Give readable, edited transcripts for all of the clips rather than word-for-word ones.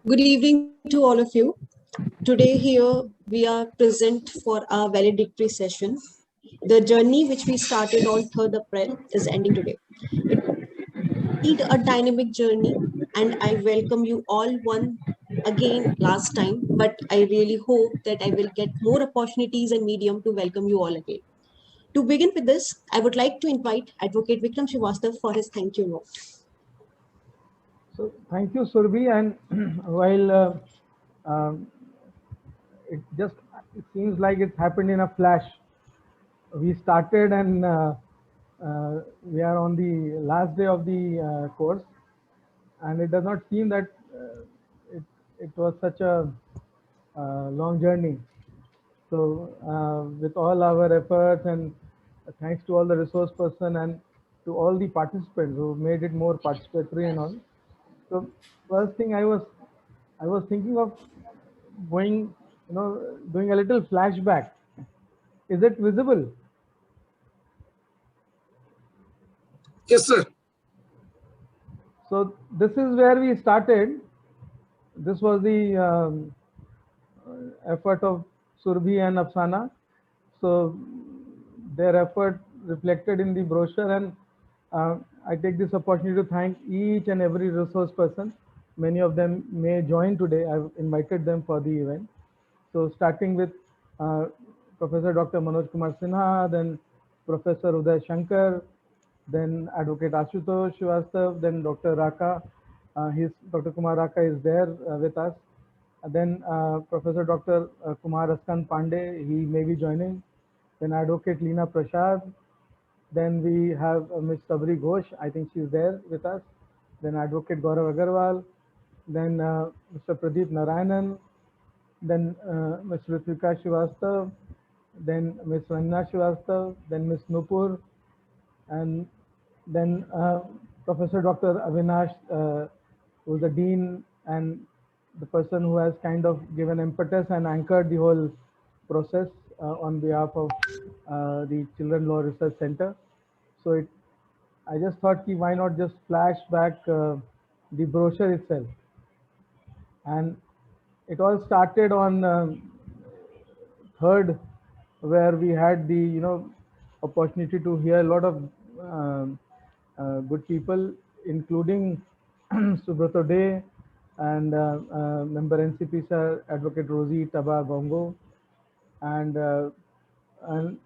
Good evening to all of you. Today here we are present for our valedictory session. The journey which we started on 3rd April is ending today. It indeed a dynamic journey and I welcome you all one again last time, but I really hope that I will get more opportunities and medium to welcome you all again. To begin with this, I would like to invite Advocate Vikram Srivastav for his thank you note. So thank you, Surbhi. And while um, it seems like it happened in a flash. We started and we are on the last day of the course, and it does not seem that it it was such a long journey. So with all our efforts and thanks to all the resource person and to all the participants who made it more participatory and all. So first thing I was thinking of going, doing a little flashback. Is it visible? Yes, sir. So this is where we started. This was the effort of Surbhi and Afsana. So their effort reflected in the brochure, and I take this opportunity to thank each and every resource person. Many of them may join today. I've invited them for the event. So starting with uh, Professor Dr. Manoj Kumar Sinha, then Professor Uday Shankar, then Advocate Ashutosh Srivastav, then Dr. Raka. Dr. Kumar Raka is there with us. Then Professor Dr. Kumar Askan Pandey, he may be joining. Then Advocate Leena Prasad. Then we have Ms. Sabri Ghosh, I think she's there with us. Then Advocate Gaurav Agarwal. Then Mr. Pradeep Narayanan. Then Ms. Ritvika Srivastav. Then Ms. Vanna Srivastav. Then Ms. Nupur. And then Professor Dr. Avinash, who is the Dean and the person who has kind of given impetus and anchored the whole process on behalf of the Children Law Research Center. So I just thought, why not just flash back the brochure itself. And it all started on 3rd, where we had the opportunity to hear a lot of good people, including Subrato Day and member NCP sir, Advocate Rosie Taba Gongo, and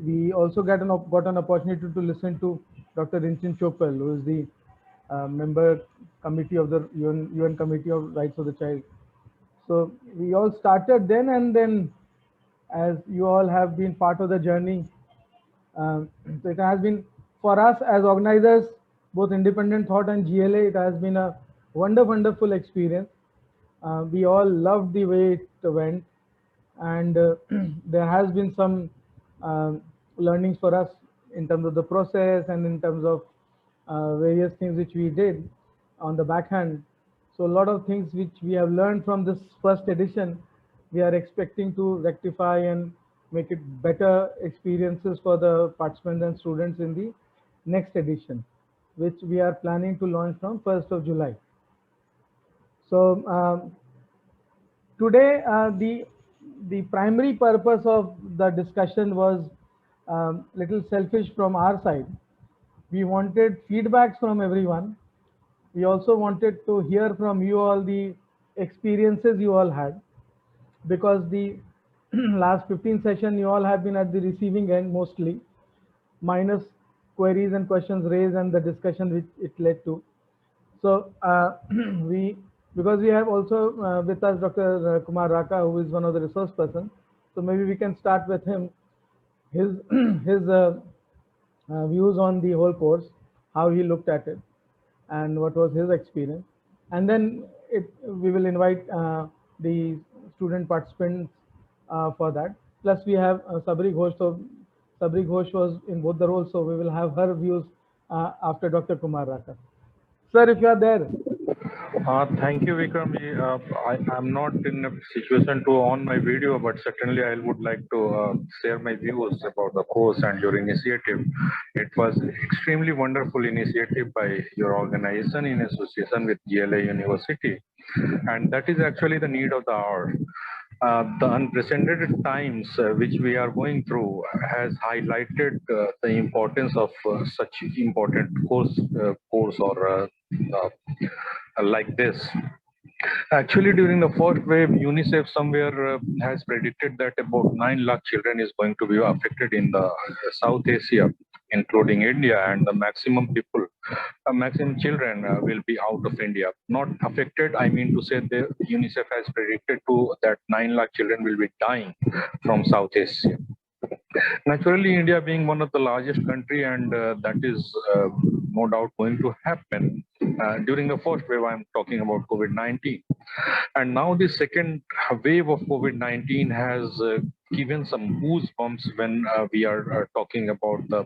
we also got an opportunity to listen to Dr. Rinchin Chopal, who is the member committee of the UN Committee of Rights of the Child. So we all started then, and then as you all have been part of the journey, so it has been for us as organizers, both Independent Thought and GLA, it has been a wonderful experience. We all loved the way it went, and there has been some learnings for us in terms of the process and in terms of various things which we did on the backhand. So a lot of things which we have learned from this first edition, we are expecting to rectify and make it better experiences for the participants and students in the next edition, which we are planning to launch from 1st of July. So today, the primary purpose of the discussion was little selfish from our side. We wanted feedbacks from everyone. We also wanted to hear from you all the experiences you all had, because the last 15 session you all have been at the receiving end mostly, minus queries and questions raised and the discussion which it led to. So we, because we have also with us Dr. Kumar Raka, who is one of the resource persons. So maybe we can start with him, his his views on the whole course, how he looked at it, and what was his experience. And then we will invite the student participants for that. Plus we have Sabri Ghosh. So Sabri Ghosh was in both the roles, so we will have her views after Dr. Kumar Raka. Sir, if you are there. Thank you, Vikramji. I'm not in a situation to on my video, but certainly I would like to share my views about the course and your initiative. It was extremely wonderful initiative by your organization in association with GLA University. And that is actually the need of the hour. The unprecedented times which we are going through has highlighted the importance of such important course or like this. Actually, during the first wave, UNICEF somewhere has predicted that about 9 lakh children is going to be affected in the South Asia, including India, and the maximum people, maximum children will be out of India. Not affected, I mean to say the UNICEF has predicted to that 9 lakh children will be dying from South Asia. Naturally, India being one of the largest country, and that is no doubt going to happen. During the first wave, I'm talking about COVID-19. And now the second wave of COVID-19 has given some goosebumps when we are talking about the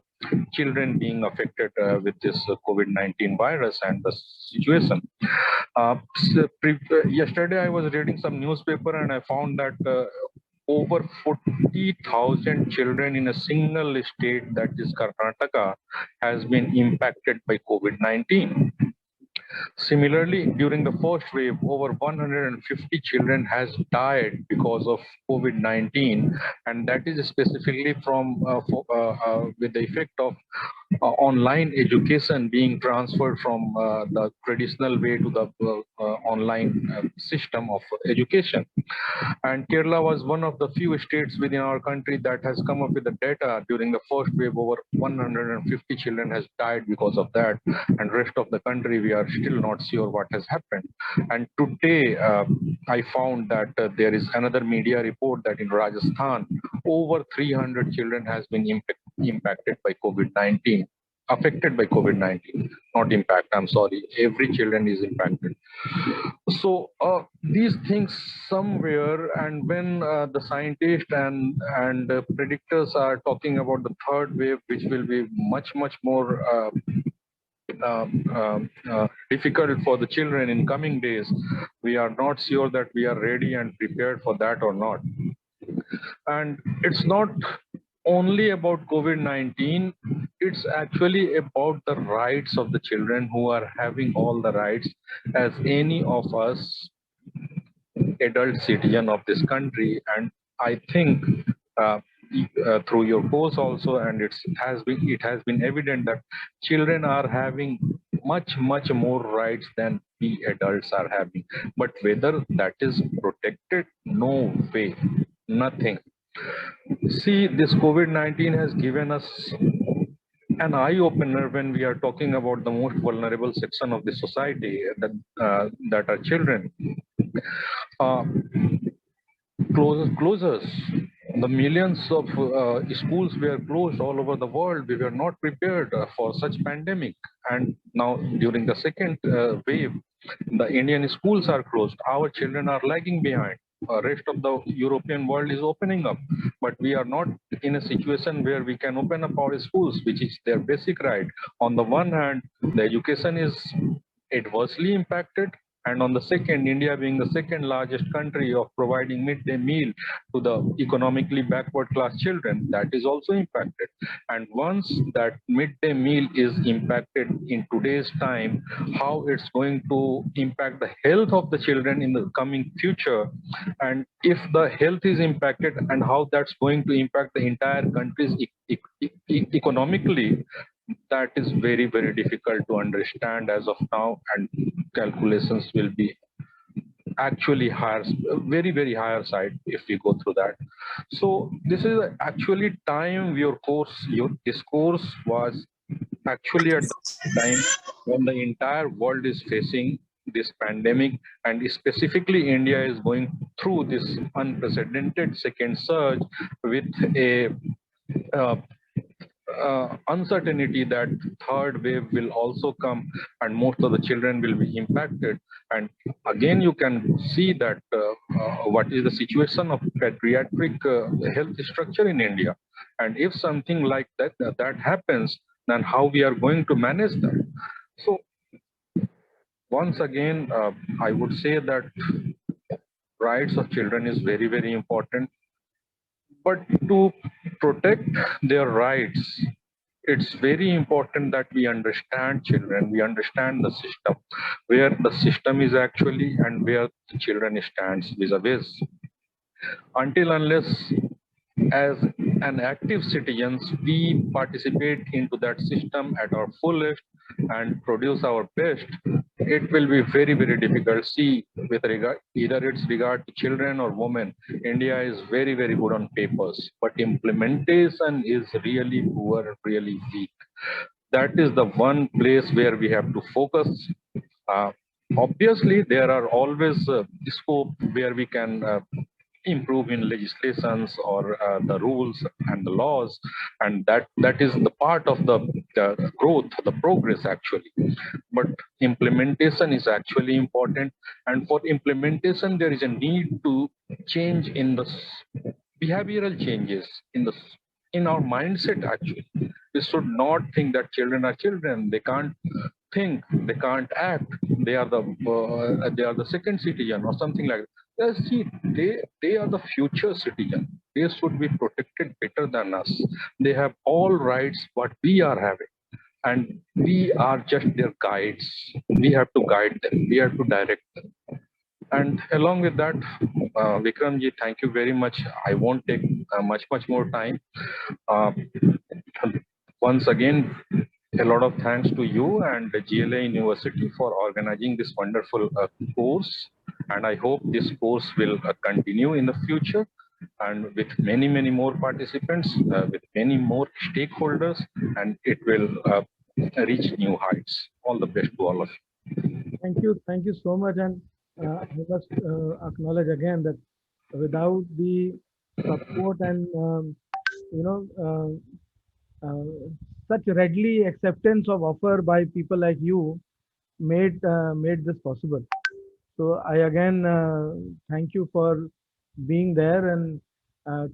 children being affected with this COVID-19 virus and the situation. Yesterday, I was reading some newspaper and I found that over 40,000 children in a single state, that is Karnataka, has been impacted by COVID-19. Similarly, during the first wave, over 150 children has died because of COVID-19, and that is specifically from with the effect of online education being transferred from the traditional way to the online system of education. And Kerala was one of the few states within our country that has come up with the data during the first wave. Over 150 children has died because of that, and rest of the country we are still not sure what has happened. And today I found that there is another media report that in Rajasthan over 300 children has been impacted by COVID-19. Affected by COVID-19, not impact, I'm sorry, every children is impacted. So these things somewhere, and when the scientists and predictors are talking about the third wave, which will be much more difficult for the children in coming days, we are not sure that we are ready and prepared for that or not. And it's not only about COVID-19, it's actually about the rights of the children who are having all the rights as any of us adult citizen of this country. And I think through your course also, and it has been evident that children are having much more rights than we adults are having. But whether that is protected, no way, nothing. See, this COVID-19 has given us an eye-opener when we are talking about the most vulnerable section of the society, that are children. Closures. The millions of schools were closed all over the world. We were not prepared for such pandemic. And now during the second wave, the Indian schools are closed. Our children are lagging behind. Rest of the European world is opening up, but we are not in a situation where we can open up our schools, which is their basic right. On the one hand, the education is adversely impacted, and on the second, India being the second largest country of providing midday meal to the economically backward class children, that is also impacted. And once that midday meal is impacted in today's time, how it's going to impact the health of the children in the coming future, and if the health is impacted, and how that's going to impact the entire country's economically, that is very difficult to understand as of now, and calculations will be actually higher, very higher side if we go through that. So this is actually time your discourse was actually at the time when the entire world is facing this pandemic, and specifically India is going through this unprecedented second surge with a uncertainty that third wave will also come and most of the children will be impacted. And again, you can see that what is the situation of pediatric health structure in India. And if something like that happens, then how we are going to manage that. So once again, I would say that rights of children is very important. But to protect their rights, it's very important that we understand children, we understand the system, where the system is actually and where the children stands vis-a-vis. Until unless as an active citizens, we participate into that system at our fullest and produce our best, it will be very, very difficult. See, with regard, either it's regard to children or women, India is very, very good on papers, but implementation is really poor, really weak. That is the one place where we have to focus. Uh, Obviously, there are always scope where we can improve in legislations or the rules and the laws, and that is the part of the growth, the progress actually. But implementation is actually important, and for implementation there is a need to change in the behavioral changes in our mindset actually. We should not think that children are children, they can't think, they can't act, they are the second citizen or something like that. See, they are the future citizen. They should be protected better than us. They have all rights what we are having, and we are just their guides. We have to guide them, we have to direct them. And along with that, Vikramji, thank you very much. I won't take much more time. uh, Once again, a lot of thanks to you and the GLA University for organizing this wonderful course. And I hope this course will continue in the future, and with many, many more participants, with many more stakeholders, and it will reach new heights. All the best to all of you. Thank you so much. And I must acknowledge again that without the support and you know such readily acceptance of offer by people like you made this possible. So I again thank you for being there and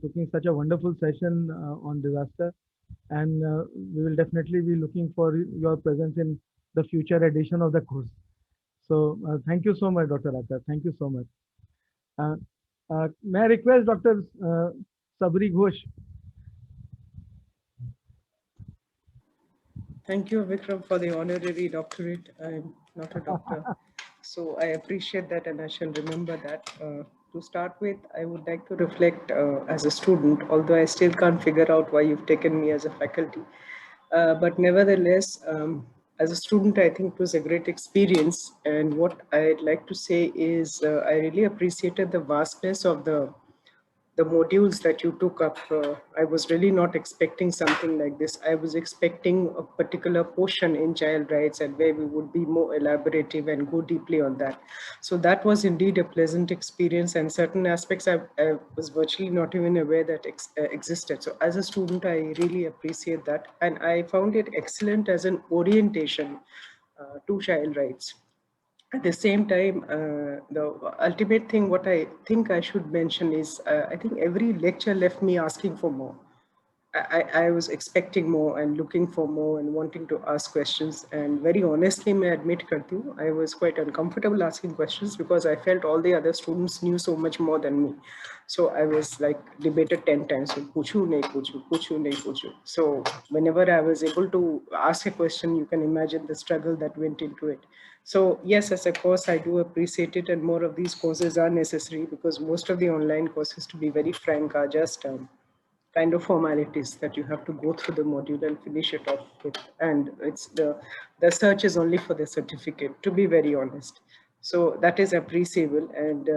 taking such a wonderful session on disaster. And we will definitely be looking for your presence in the future edition of the course. So thank you so much, Dr. Akhtar. Thank you so much. May I request Dr. Sabri Ghosh? Thank you, Vikram, for the honorary doctorate. I'm not a doctor, so I appreciate that and I shall remember that. To start with, I would like to reflect as a student, although I still can't figure out why you've taken me as a faculty. But nevertheless, as a student, I think it was a great experience. And what I'd like to say is I really appreciated the vastness of the modules that you took up. I was really not expecting something like this. I was expecting a particular portion in child rights and where we would be more elaborative and go deeply on that. So that was indeed a pleasant experience, and certain aspects I was virtually not even aware that existed. So as a student, I really appreciate that. And I found it excellent as an orientation to child rights. At the same time, the ultimate thing, what I think I should mention is, I think every lecture left me asking for more. I was expecting more and looking for more and wanting to ask questions. And very honestly, may I admit, Kartu, I was quite uncomfortable asking questions because I felt all the other students knew so much more than me. So I was like debated 10 times. So, puchu, nahi puchu, puchu, nahi puchu. So whenever I was able to ask a question, you can imagine the struggle that went into it. So yes, as a course, I do appreciate it, and more of these courses are necessary because most of the online courses, to be very frank, are just kind of formalities that you have to go through the module and finish it off with. And it's the search is only for the certificate, to be very honest. So that is appreciable. And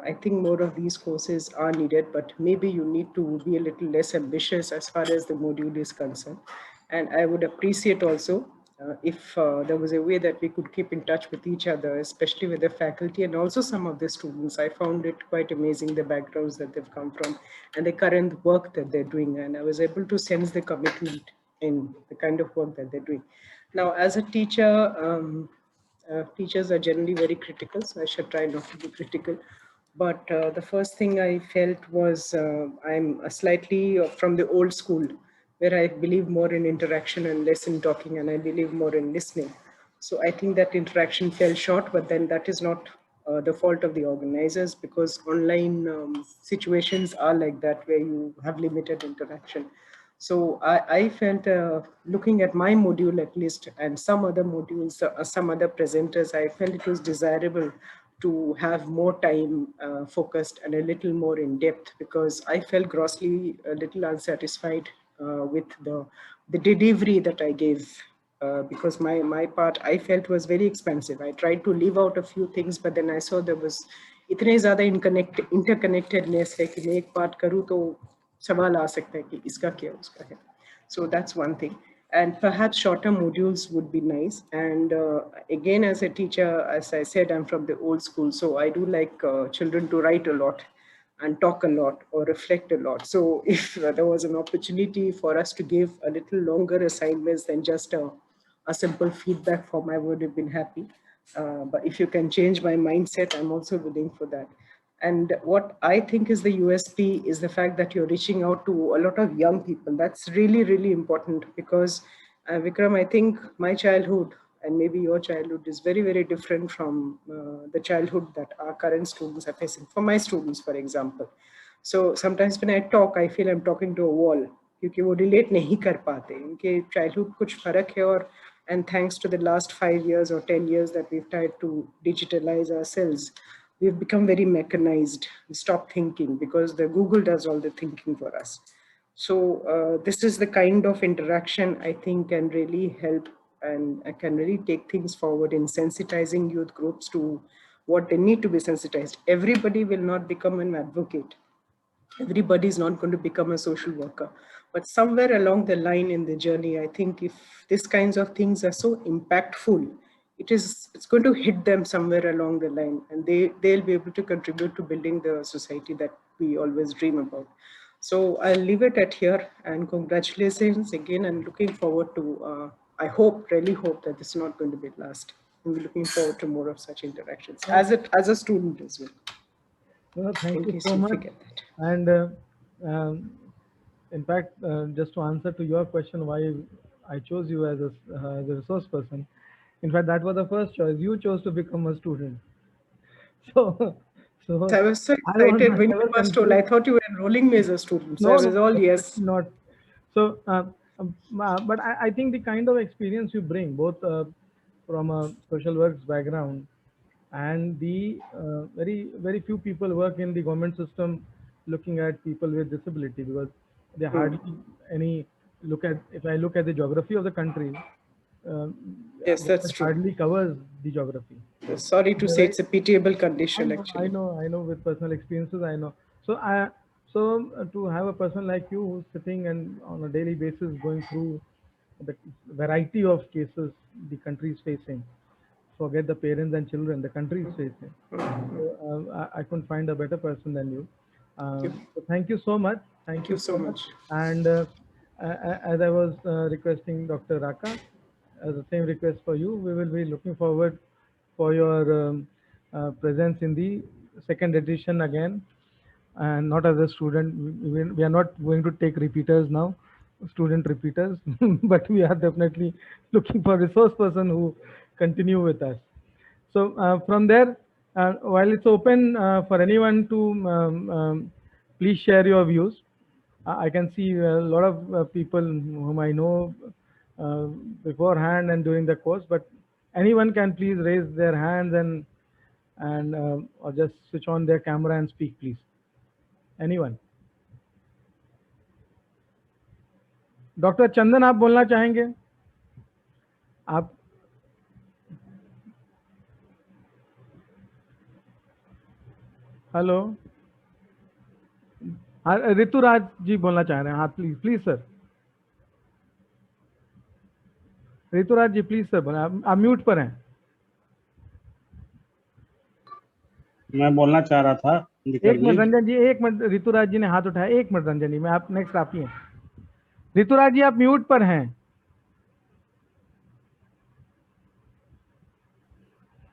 I think more of these courses are needed, but maybe you need to be a little less ambitious as far as the module is concerned. And I would appreciate also if there was a way that we could keep in touch with each other, especially with the faculty and also some of the students. I found it quite amazing, the backgrounds that they've come from and the current work that they're doing. And I was able to sense the commitment in the kind of work that they're doing. Now, as a teacher, teachers are generally very critical, so I should try not to be critical. But the first thing I felt was I'm slightly from the old school, where I believe more in interaction and less in talking, and I believe more in listening. So I think that interaction fell short, but then that is not the fault of the organizers, because online situations are like that, where you have limited interaction. So I felt looking at my module at least and some other modules, some other presenters, I felt it was desirable to have more time focused and a little more in depth, because I felt grossly a little unsatisfied with the delivery that I gave. Because my part I felt was very expensive. I tried to leave out a few things, but then I saw there was इतने ज़्यादा interconnectedness है कि मैं एक part करूँ तो सवाल आ सकता है कि इसका क्या उसका है. So that's one thing. And perhaps shorter modules would be nice. And again, as a teacher, as I said, I'm from the old school, so I do like children to write a lot and talk a lot or reflect a lot. So if there was an opportunity for us to give a little longer assignments than just a simple feedback form, I would have been happy. But if you can change my mindset, I'm also willing for that. And what I think is the USP is the fact that you're reaching out to a lot of young people. That's really, really important, because Vikram, I think my childhood and maybe your childhood is very, very different from the childhood that our current students are facing. For my students, for example. So sometimes when I talk, I feel I'm talking to a wall, क्योंकि वो relate नहीं कर पाते. उनके childhood कुछ फर्क है, और and thanks to the last 5 years or 10 years that we've tried to digitalize ourselves, we've become very mechanized. We stop thinking because the Google does all the thinking for us. So this is the kind of interaction I think can really help and can really take things forward in sensitizing youth groups to what they need to be sensitized. Everybody will not become an advocate. Everybody is not going to become a social worker. But somewhere along the line in the journey, I think if these kinds of things are so impactful, it's going to hit them somewhere along the line, and they'll be able to contribute to building the society that we always dream about. So I'll leave it at here, and congratulations again, and looking forward to, I really hope that this is not going to be last. I'm looking forward to more of such interactions as a student as well. Well, thank you so much. And in fact, just to answer to your question, why I chose you as a resource person, in fact, that was the first choice. You chose to become a student. So I was so excited when you first told. I thought you were enrolling me as a student. So I was all yes. Not. So, but I think the kind of experience you bring, both from a social works background, and the very few people work in the government system looking at people with disability, because they hardly any look at, if I look at the geography of the country, yes, that's true. Hardly covers the geography. Sorry to say, it's a pitiable condition. Actually, I know with personal experiences, I know. So to have a person like you who's sitting and on a daily basis going through the variety of cases the country is facing, forget the parents and children, the country is facing. So, I couldn't find a better person than you. So thank you so much. Thank you so much. And as I was requesting Dr. Raka, as the same request for you, we will be looking forward for your presence in the second edition again, and not as a student. We are not going to take repeaters now, student repeaters, but we are definitely looking for resource person who continue with us. So from there, while it's open for anyone to please share your views. I can see a lot of people whom I know beforehand and during the course, but anyone can please raise their hands and or just switch on their camera and speak, please. Anyone? Doctor Chandan, आप बोलना चाहेंगे? आप hello, Rituraj जी बोलना चाह रहे हैं. हाँ, please sir. Rituraj ji please sir बोले. आप म्यूट पर हैं. मैं बोलना चाह रहा था. एक मिनट रंजन जी, एक मिनट. ऋतुराज जी ने हाथ उठाया. एक मिनट रंजन जी, मैं आप नेक्स्ट आप ही हैं. ऋतुराज जी आप म्यूट पर हैं.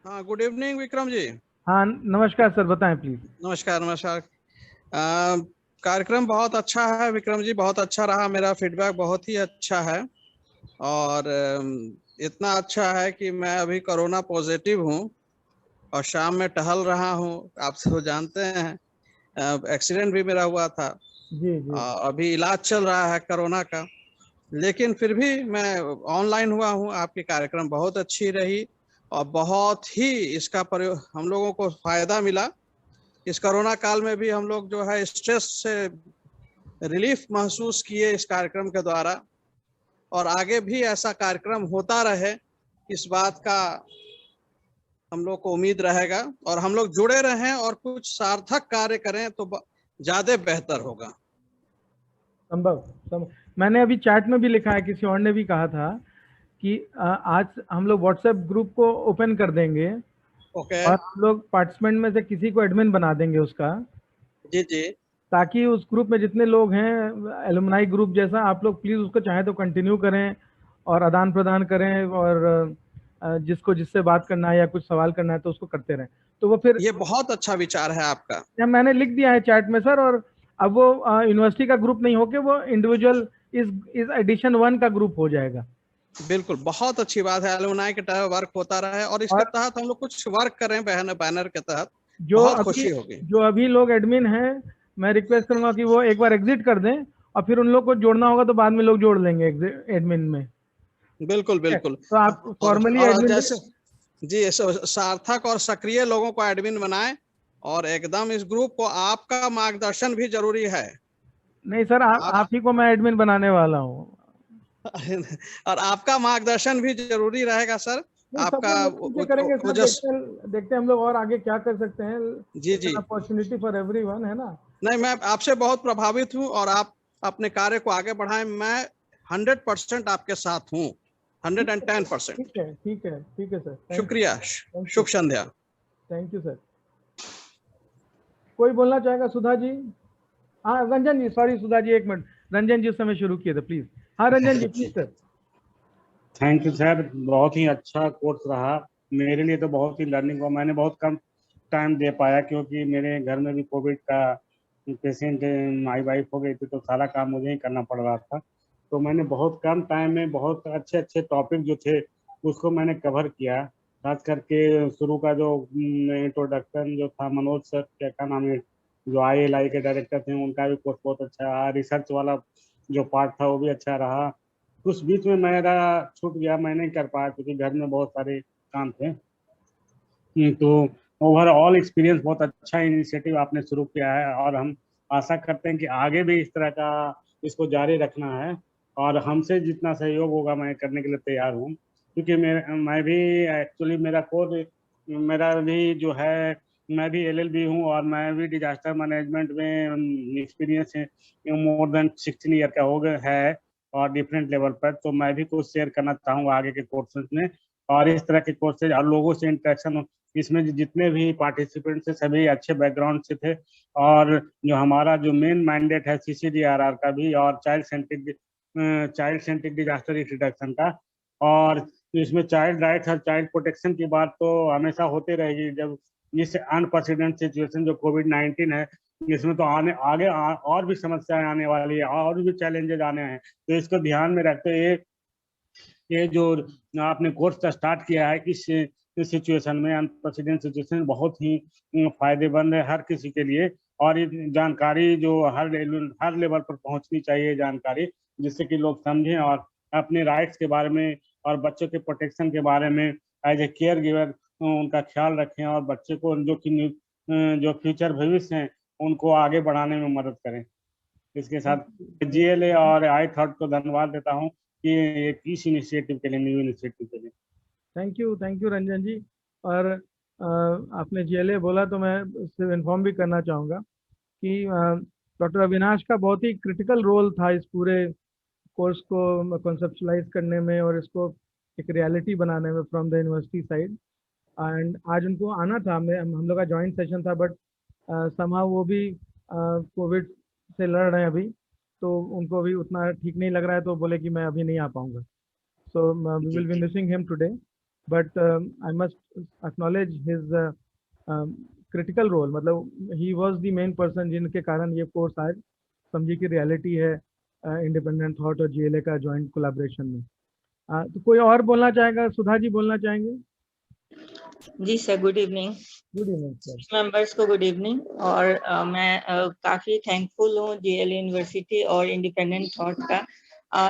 हाँ, गुड इवनिंग विक्रम जी. हाँ नमस्कार सर, बताएं प्लीज. नमस्कार नमस्कार. कार्यक्रम बहुत अच्छा है विक्रम जी, बहुत अच्छा रहा. मेरा फीडबैक बहुत ही अच्छा है, और इतना अच्छा है कि मैं अभी कोरोना पॉजिटिव हूँ और शाम में टहल रहा हूँ. आप सब जानते हैं एक्सीडेंट भी मेरा हुआ था, जी जी। अभी इलाज चल रहा है कोरोना का, लेकिन फिर भी मैं ऑनलाइन हुआ हूँ। आपकी कार्यक्रम बहुत अच्छी रही और बहुत ही इसका प्रयोग हम लोगों को फायदा मिला। इस कोरोना काल में भी हम लोग जो है स्ट्रेस से रिलीफ महसूस किए इस कार्यक्रम के द्वारा, और आगे भी ऐसा कार्यक्रम होता रहे, इस बात का हम लोग को उम्मीद रहेगा। और हम लोग जुड़े रहें और कुछ सार्थक कार्य करें तो ज्यादा बेहतर होगा। संभव। मैंने अभी चैट में भी लिखा है, किसी और ने भी कहा था कि आज हम लोग व्हाट्सएप ग्रुप को ओपन कर देंगे ओके। और हम लोग पार्टिसिपेंट में से किसी को एडमिन बना देंगे उसका, जी जी। ताकि उस ग्रुप में जितने लोग हैं एलुमनाई ग्रुप जैसा, आप लोग प्लीज उसको चाहे तो कंटिन्यू करें और आदान प्रदान करें, और जिसको जिससे बात करना है या कुछ सवाल करना है तो उसको करते रहें। तो वो फिर ये बहुत अच्छा विचार है आपका। मैंने लिख दिया है चैट में सर, और अब वो यूनिवर्सिटी का ग्रुप नहीं होके वो इंडिविजुअल इस एडिशन 1 का ग्रुप हो जाएगा। बिल्कुल, बहुत अच्छी बात है। एलुमनाई के तहत वर्क होता रहे और इसके तहत हम लोग कुछ वर्क करें बैनर के तहत, बहुत खुशी होगी। जो अभी लोग एडमिन हैं, मैं रिक्वेस्ट करूंगा कि वो एक बार एग्जिट कर दें और फिर उन लोग को जोड़ना होगा तो बाद में लोग जोड़ लेंगे एडमिन में। बिल्कुल बिल्कुल। तो आप फॉर्मली और एडमिन जैसे जी सार्थक और सक्रिय लोगों को एडमिन बनाएं, और एकदम इस ग्रुप को आपका मार्गदर्शन भी जरूरी है। नहीं सर, आप ही को मैं एडमिन बनाने वाला हूँ। और आपका मार्गदर्शन भी जरूरी रहेगा सर। आपका करेंगे सर, देखते हैं हम लोग और आगे क्या कर सकते हैं। जी जी। अपॉर्चुनिटी फॉर एवरीवन, है ना। नहीं, मैं आपसे बहुत प्रभावित हूँ और आप अपने कार्य को आगे बढ़ाएं। मैं 100% आपके साथ हूँ, 110%। ठीक है ठीक है ठीक है सर। शुक्रिया, शुभ संध्या। Thank you sir. कोई बोलना चाहेगा? सुधा जी? हाँ रंजन जी, सॉरी सुधा जी, एक मिनट। रंजन जी उस समय शुरू किए थे, प्लीज। हाँ Ranjan ji please sir. Thank you sir, बहुत ही अच्छा कोर्स रहा। मेरे लिए तो बहुत ही लर्निंग हुआ। मैंने बहुत कम टाइम दे पाया क्योंकि मेरे घर में भी कोविड का पेशेंट, माई वाइफ हो गई थी, तो सारा काम मुझे ही करना पड़ रहा था। तो मैंने बहुत कम टाइम में बहुत अच्छे अच्छे टॉपिक जो थे उसको मैंने कवर किया। खास करके शुरू का जो इंट्रोडक्शन जो था, मनोज सर क्या नाम है, जो ILI के डायरेक्टर थे, उनका भी कोर्स बहुत अच्छा रहा। रिसर्च वाला जो पार्ट था वो भी अच्छा रहा। उस बीच में मेरा छूट गया, मैं नहीं कर पाया क्योंकि घर में बहुत सारे काम थे। तो ओवरऑल एक्सपीरियंस बहुत अच्छा इनिशिएटिव आपने शुरू किया है, और हम आशा करते हैं कि आगे भी इस तरह का इसको जारी रखना है, और हमसे जितना सहयोग होगा मैं करने के लिए तैयार हूँ। क्योंकि मैं भी एक्चुअली मेरा भी जो है, मैं भी LLB हूँ और मैं भी डिजास्टर मैनेजमेंट में एक्सपीरियंस है, मोर देन 16 ईयर का हो गया है, और डिफरेंट लेवल पर। तो मैं भी कुछ शेयर करना चाहूँगा आगे के कोर्सेज में, और इस तरह के कोर्सेज और लोगों से इंटरेक्शन। इसमें जितने भी पार्टिसिपेंट्स थे सभी अच्छे बैकग्राउंड से थे, और जो हमारा जो मेन मैंडेट है CCDRR का भी, और चाइल्ड सेंट्रिक डिजास्टर रिडक्शन का, और इसमें चाइल्ड राइट्स और चाइल्ड प्रोटेक्शन की बात तो हमेशा होती रहेगी। जब इस अनप्रेसिडेंट सिचुएशन जो कोविड-19 है, इसमें तो और भी समस्याएं आने वाली है, और भी चैलेंजेस आने हैं। तो इसको ध्यान में रखते ये जो आपने कोर्स स्टार्ट किया है, इस सिचुएशन में, अनप्रेसिडेंट सिचुएशन, बहुत ही फायदेमंद है हर किसी के लिए। और ये जानकारी जो हर लेवल पर पहुंचनी चाहिए जानकारी, जिससे कि लोग समझें और अपने राइट्स के बारे में और बच्चों के प्रोटेक्शन के बारे में एज ए केयर गिवर उनका ख्याल रखें, और बच्चे को जो फ्यूचर भविष्य हैं उनको आगे बढ़ाने में मदद करें। इसके साथ GLA और iThought को धन्यवाद देता हूँ कि इस इनिशिएटिव के लिए, न्यू इनिशिएटिव के लिए। थैंक यू रंजन जी। और आपने GLA बोला तो मैं उससे इन्फॉर्म भी करना चाहूँगा कि डॉक्टर अविनाश का बहुत ही क्रिटिकल रोल था इस पूरे कोर्स को कॉन्सेप्चुलाइज करने में और इसको एक रियलिटी बनाने में from the university side. And आज उनको आना था, हम लोग का जॉइंट सेशन था, बट समहाउ वो भी कोविड से लड़ रहे हैं अभी, तो उनको भी उतना ठीक नहीं लग रहा है, तो बोले कि मैं अभी नहीं आ पाऊँगा। So we will be missing him today, but I must acknowledge his critical role. मतलब he was the main person जिनके कारण ये कोर्स आज समझी की रियलिटी है इंडिपेंडेंट थॉट और GLA का जॉइंट कोलैबोरेशन में। तो कोई और बोलना चाहेगा? सुधा जी बोलना चाहेंगे? जी sir, good evening. Good evening sir. Members को गुड इवनिंग। और मैं काफी थैंकफुल हूँ जेएल यूनिवर्सिटी और इंडिपेंडेंट थॉट का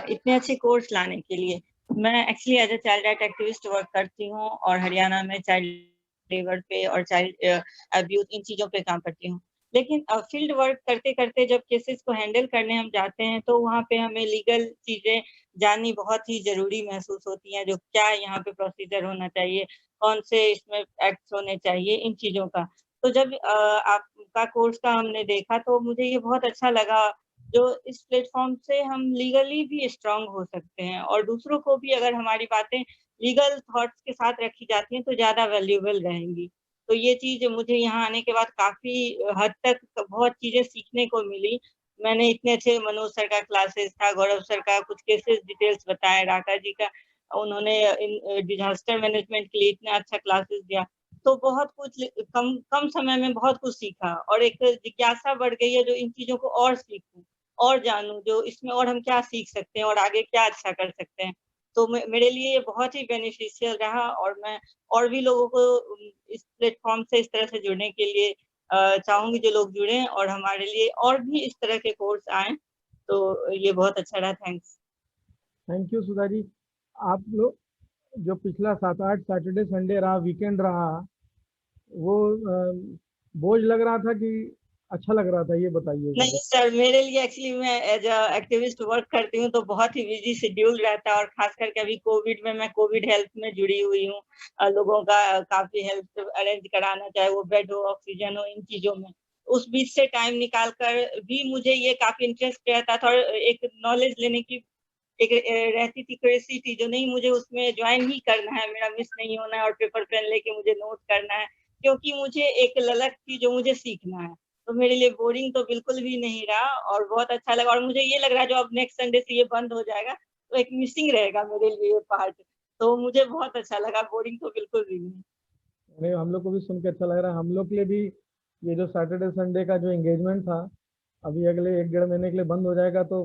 इतने अच्छे कोर्स लाने के लिए। मैं actually as a child right activist work करती हूँ और हरियाणा में चाइल्ड लेबर पे और चाइल्ड अब्यूज इन चीजों पे काम करती हूँ। लेकिन फील्ड वर्क करते करते जब केसेस को हैंडल करने हम जाते हैं तो वहाँ पे हमें लीगल चीजें जाननी बहुत ही जरूरी महसूस होती हैं। जो क्या यहाँ पे प्रोसीजर होना चाहिए, कौन से इसमें एक्ट्स होने चाहिए, इन चीजों का। तो जब आपका कोर्स का हमने देखा तो मुझे ये बहुत अच्छा लगा। जो इस प्लेटफॉर्म से हम लीगली भी स्ट्रांग हो सकते हैं और दूसरों को भी अगर हमारी बातें लीगल थॉट्स के साथ रखी जाती हैं तो ज्यादा वैल्यूएबल रहेंगी। तो ये चीज मुझे यहाँ आने के बाद काफी हद तक बहुत चीजें सीखने को मिली। मैंने इतने अच्छे मनोज सर का क्लासेस था, गौरव सर का कुछ केसेस डिटेल्स बताया, राका जी का उन्होंने डिजास्टर मैनेजमेंट के लिए इतना अच्छा क्लासेस दिया। तो बहुत कुछ कम कम समय में बहुत कुछ सीखा और एक जिज्ञासा बढ़ गई है जो इन चीजों को और सीखूं और जानूं, जो इसमें और हम क्या सीख सकते हैं और आगे क्या अच्छा कर सकते हैं। तो मेरे लिए ये बहुत ही बेनिफिशियल रहा और मैं और भी लोगों को इस प्लेटफॉर्म से इस तरह से जुड़ने के लिए चाहूंगी, जो लोग जुड़े और हमारे लिए और भी इस तरह के कोर्स आए। तो ये बहुत अच्छा रहा। थैंक्स। थैंक यू सुधा जी। आप लोग जो पिछला 7-8 सैटरडे संडे रहा, वीकेंड रहा, वो बोझ लग रहा था कि अच्छा लग रहा था, ये बताइए। नहीं सर, मेरे लिए एक्चुअली मैं एज एक्टिविस्ट वर्क करती हूँ तो बहुत ही बिजी शेड्यूल रहता है और खास करके अभी कोविड में मैं कोविड हेल्थ में जुड़ी हुई हूँ। लोगों का काफी हेल्थ अरेंज कराना, चाहे वो बेड हो, ऑक्सीजन हो, इन चीजों में। उस बीच से टाइम निकाल कर भी मुझे ये काफी इंटरेस्ट रहता था और एक नॉलेज लेने की एक रहती थी, क्यूरियोसिटी जो नहीं मुझे उसमें ज्वाइन ही करना है, मेरा मिस नहीं होना है और पेपर पेन लेके मुझे नोट करना है, क्योंकि मुझे एक ललक थी जो मुझे सीखना है। तो मेरे लिए बोरिंग तो बिल्कुल भी नहीं रहा और बहुत अच्छा लगा। और मुझे ये लग रहा है जो अब नेक्स्ट संडे से ये बंद हो जाएगा तो एक मिसिंग रहेगा मेरे लिए ये पार्ट। तो मुझे बहुत अच्छा लगा, बोरिंग तो बिल्कुल भी नहीं। नहीं, हम लोग को भी सुन के अच्छा लग रहा है। हम लोग के लिए भी ये जो सैटरडे संडे का जो एंगेजमेंट था, अभी अगले 1-1.5 महीने के लिए बंद हो जाएगा। तो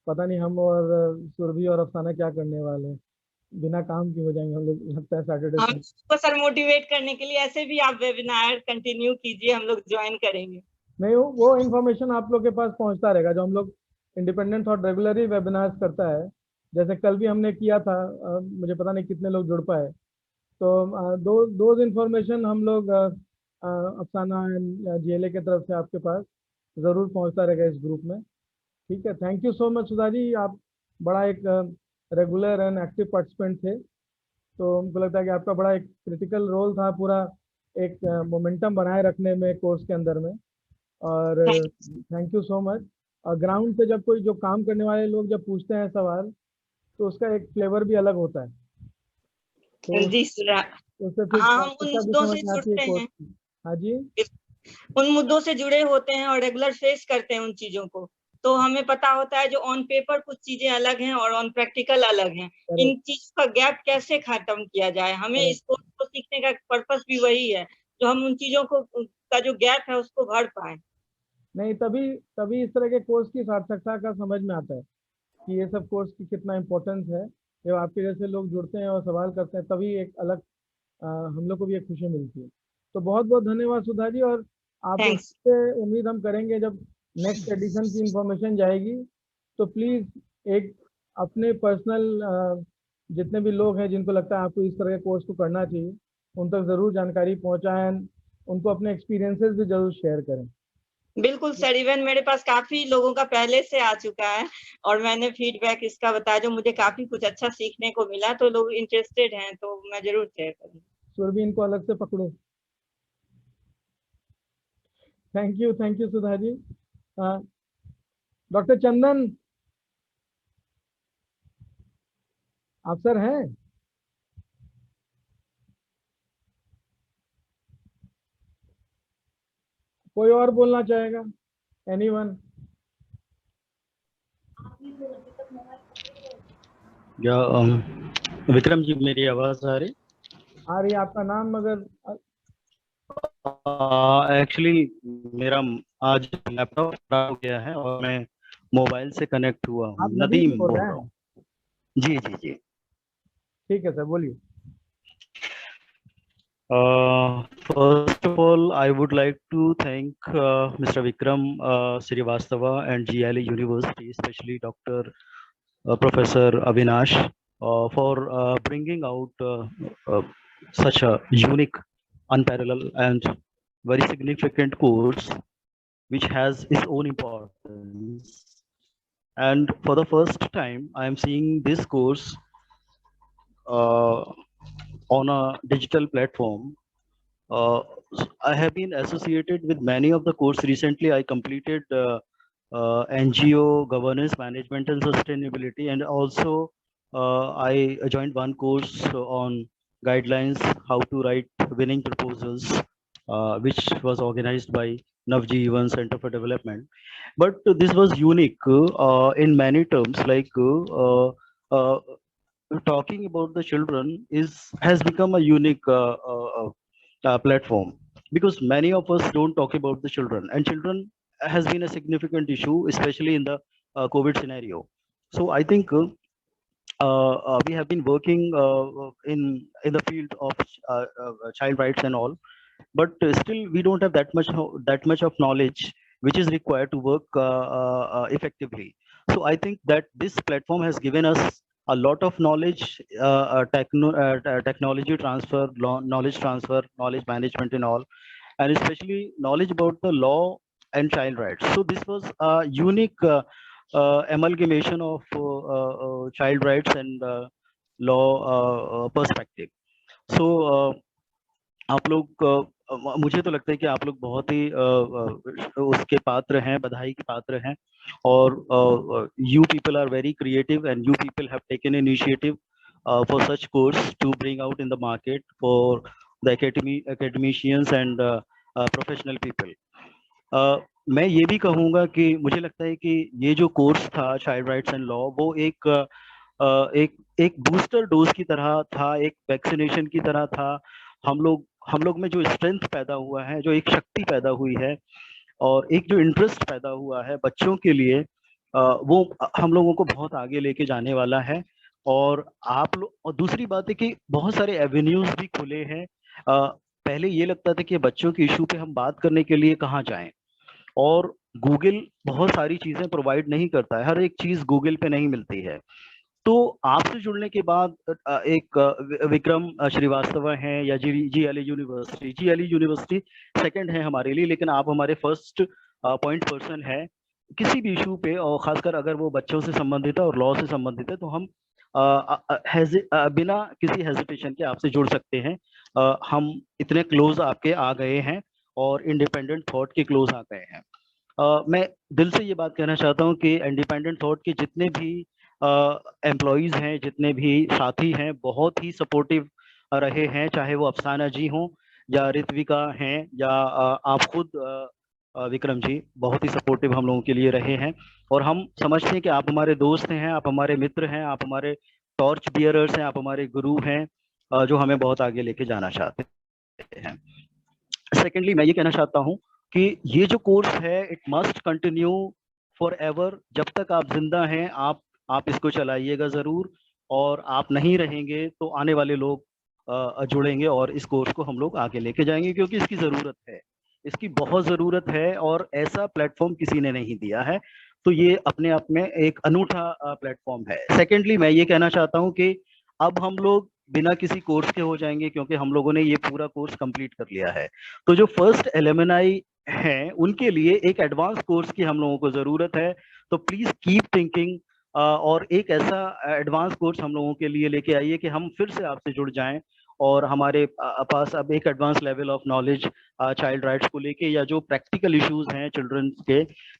पता नहीं हम और सुरभि और अफसाना क्या करने वाले हैं, बिना काम के हो जाएंगे हम लोग, लगता है सैटरडे हम संडे। तो सर मोटिवेट करने के लिए ऐसे भी आप वेबिनार कंटिन्यू कीजिए, हम लोग ज्वाइन करेंगे। नहीं, वो इन्फॉर्मेशन आप लोग के पास पहुंचता रहेगा। जो हम लोग इंडिपेंडेंट और रेगुलरली वेबिनार्स करता है, जैसे कल भी हमने किया था, मुझे पता नहीं कितने लोग जुड़ पाए। तो दो इन्फॉर्मेशन हम लोग अफसाना जीएलए की तरफ से आपके पास ज़रूर पहुंचता रहेगा इस ग्रुप में। ठीक है, thank you so much Sudha ji. आप बड़ा एक रेगुलर एंड एक्टिव पार्टिसिपेंट थे, तो हमको लगता है कि आपका बड़ा एक क्रिटिकल रोल था पूरा एक मोमेंटम बनाए रखने में कोर्स के अंदर में। और थैंक यू सो मच। और ग्राउंड पे जब कोई जो काम करने वाले लोग जब पूछते हैं सवाल, तो उसका एक फ्लेवर भी अलग होता है। तो जी सर। उससे फिर हाँ, हम उन प्राथमिकता भी मुद्दों समझ से में आती है जुड़ते कोर्स हैं, की। हाँ जी, उन मुद्दों से जुड़े होते हैं और रेगुलर फेस करते हैं उन चीजों को। तो हमें पता होता है जो ऑन पेपर कुछ चीजें अलग हैं और ऑन प्रैक्टिकल अलग हैं। इन करेक्ट चीज का गैप कैसे खत्म किया जाए, हमें इस करेक्ट। कोर्स को सीखने का पर्पस भी वही है, जो हम उन चीजों को का जो गैप है उसको भर पाए। नहीं, तभी तभी इस तरह के कोर्स की सार्थकता का समझ में आता है कि ये सब कोर्स की कितना इम्पोर्टेंस है। जब आपके जैसे लोग जुड़ते हैं और सवाल करते हैं, तभी एक अलग हम लोग को भी एक खुशी मिलती है। तो बहुत बहुत धन्यवाद सुधा जी। और आपसे थैंक्स। फिर से उम्मीद हम करेंगे जब नेक्स्ट एडिशन की इंफॉर्मेशन जाएगी, तो प्लीज़ एक अपने पर्सनल जितने भी लोग हैं जिनको लगता है आपको इस तरह के कोर्स को करना चाहिए, उन तक ज़रूर जानकारी पहुँचाएं। उनको अपने एक्सपीरियंसेस भी ज़रूर शेयर करें। बिल्कुल सर, इवन मेरे पास काफी लोगों का पहले से आ चुका है और मैंने फीडबैक इसका बताया जो मुझे काफी कुछ अच्छा सीखने को मिला। तो लोग इंटरेस्टेड हैं तो मैं जरूर शेयर करूँगी। सुरभि, इनको अलग से पकड़ो। Thank you Sudha ji. Doctor Chandan, आप सर हैं? कोई और बोलना चाहेगा? एनीवन? या विक्रम जी, मेरी आवाज आ रही? आ रही है। आपका नाम मगर एक्चुअली मेरा आज लैपटॉप खराब हो गया है और मैं मोबाइल से कनेक्ट हुआ हूँ। आप नदीम नदीम बोल बोल रहे रहा हैं? हूँ। जी जी जी। ठीक है सर, बोलिए। First of all, I would like to thank Mr. Vikram Srivastava and GIL University, especially Dr. Professor Avinash, for bringing out such a unique, unparalleled, and very significant course, which has its own importance. And for the first time, I am seeing this course uh, on a digital platform. I have been associated with many of the course. Recently, I completed NGO governance, management, and sustainability, and also I joined one course on guidelines how to write winning proposals, which was organized by Navjeevan Center for Development. But this was unique in many terms, like uh, talking about the children is has become a unique platform, because many of us don't talk about the children, and children has been a significant issue, especially in the COVID scenario. So I think we have been working in the field of child rights and all, but still we don't have that much of knowledge which is required to work effectively. So I think that this platform has given us a lot of knowledge, technology transfer, knowledge transfer, knowledge management and all, and especially knowledge about the law and child rights. So this was a unique amalgamation of child rights and law perspective. So आप लोग मुझे तो लगता है कि आप लोग बहुत ही उसके पात्र हैं, बधाई के पात्र हैं, और you people are very creative and you people have taken initiative for such course to bring out in the market for the academicians and professional people. मैं ये भी कहूँगा कि मुझे लगता है कि ये जो कोर्स था चाइल्ड राइट्स एंड लॉ, वो एक बूस्टर डोज की तरह था, एक वैक्सीनेशन की तरह था. हम लोग में जो स्ट्रेंथ पैदा हुआ है, जो एक शक्ति पैदा हुई है, और एक जो इंटरेस्ट पैदा हुआ है बच्चों के लिए, वो हम लोगों को बहुत आगे लेके जाने वाला है. और आप लोग, और दूसरी बात है कि बहुत सारे एवेन्यूज भी खुले हैं. पहले ये लगता था कि बच्चों के इशू पे हम बात करने के लिए कहाँ जाएं, और गूगल बहुत सारी चीजें प्रोवाइड नहीं करता है, हर एक चीज गूगल पे नहीं मिलती है. तो आपसे जुड़ने के बाद एक विक्रम श्रीवास्तव हैं या GLE यूनिवर्सिटी सेकंड है हमारे लिए, लेकिन आप हमारे फर्स्ट पॉइंट पर्सन है किसी भी इशू पे, और खासकर अगर वो बच्चों से संबंधित है और लॉ से संबंधित है, तो हम बिना किसी हेजिटेशन के आपसे जुड़ सकते हैं. हम इतने क्लोज आपके आ गए हैं और इंडिपेंडेंट थॉट के क्लोज आ गए हैं. मैं दिल से ये बात कहना चाहता हूँ कि इंडिपेंडेंट थॉट के जितने भी एम्प्लॉयज़ हैं, जितने भी साथी हैं, बहुत ही सपोर्टिव रहे हैं, चाहे वो अफसाना जी हों या ऋत्विका हैं या आप खुद विक्रम जी, बहुत ही सपोर्टिव हम लोगों के लिए रहे हैं. और हम समझते हैं कि आप हमारे दोस्त हैं, आप हमारे मित्र हैं, आप हमारे टॉर्च बियरर्स हैं, आप हमारे गुरु हैं, जो हमें बहुत आगे लेके जाना चाहते हैं. सेकेंडली मैं ये कहना चाहता हूँ कि ये जो कोर्स है it must continue for ever. जब तक आप जिंदा हैं आप इसको चलाइएगा ज़रूर, और आप नहीं रहेंगे तो आने वाले लोग जुड़ेंगे और इस कोर्स को हम लोग आगे लेके जाएंगे, क्योंकि इसकी ज़रूरत है, इसकी बहुत ज़रूरत है, और ऐसा प्लेटफॉर्म किसी ने नहीं दिया है. तो ये अपने आप में एक अनूठा प्लेटफॉर्म है. सेकेंडली मैं ये कहना चाहता हूँ कि अब हम लोग बिना किसी कोर्स के हो जाएंगे, क्योंकि हम लोगों ने ये पूरा कोर्स कंप्लीट कर लिया है. तो जो फर्स्ट एलुमनाई हैं उनके लिए एक एडवांस कोर्स की हम लोगों को ज़रूरत है. तो प्लीज़ कीप थिंकिंग, और एक ऐसा एडवांस कोर्स हम लोगों के लिए लेके आइए कि हम फिर से आपसे जुड़ जाएं, और हमारे पास अब एक advance level of knowledge child rights को लेके, या जो प्रैक्टिकल इश्यूज हैं चिल्ड्रंस के,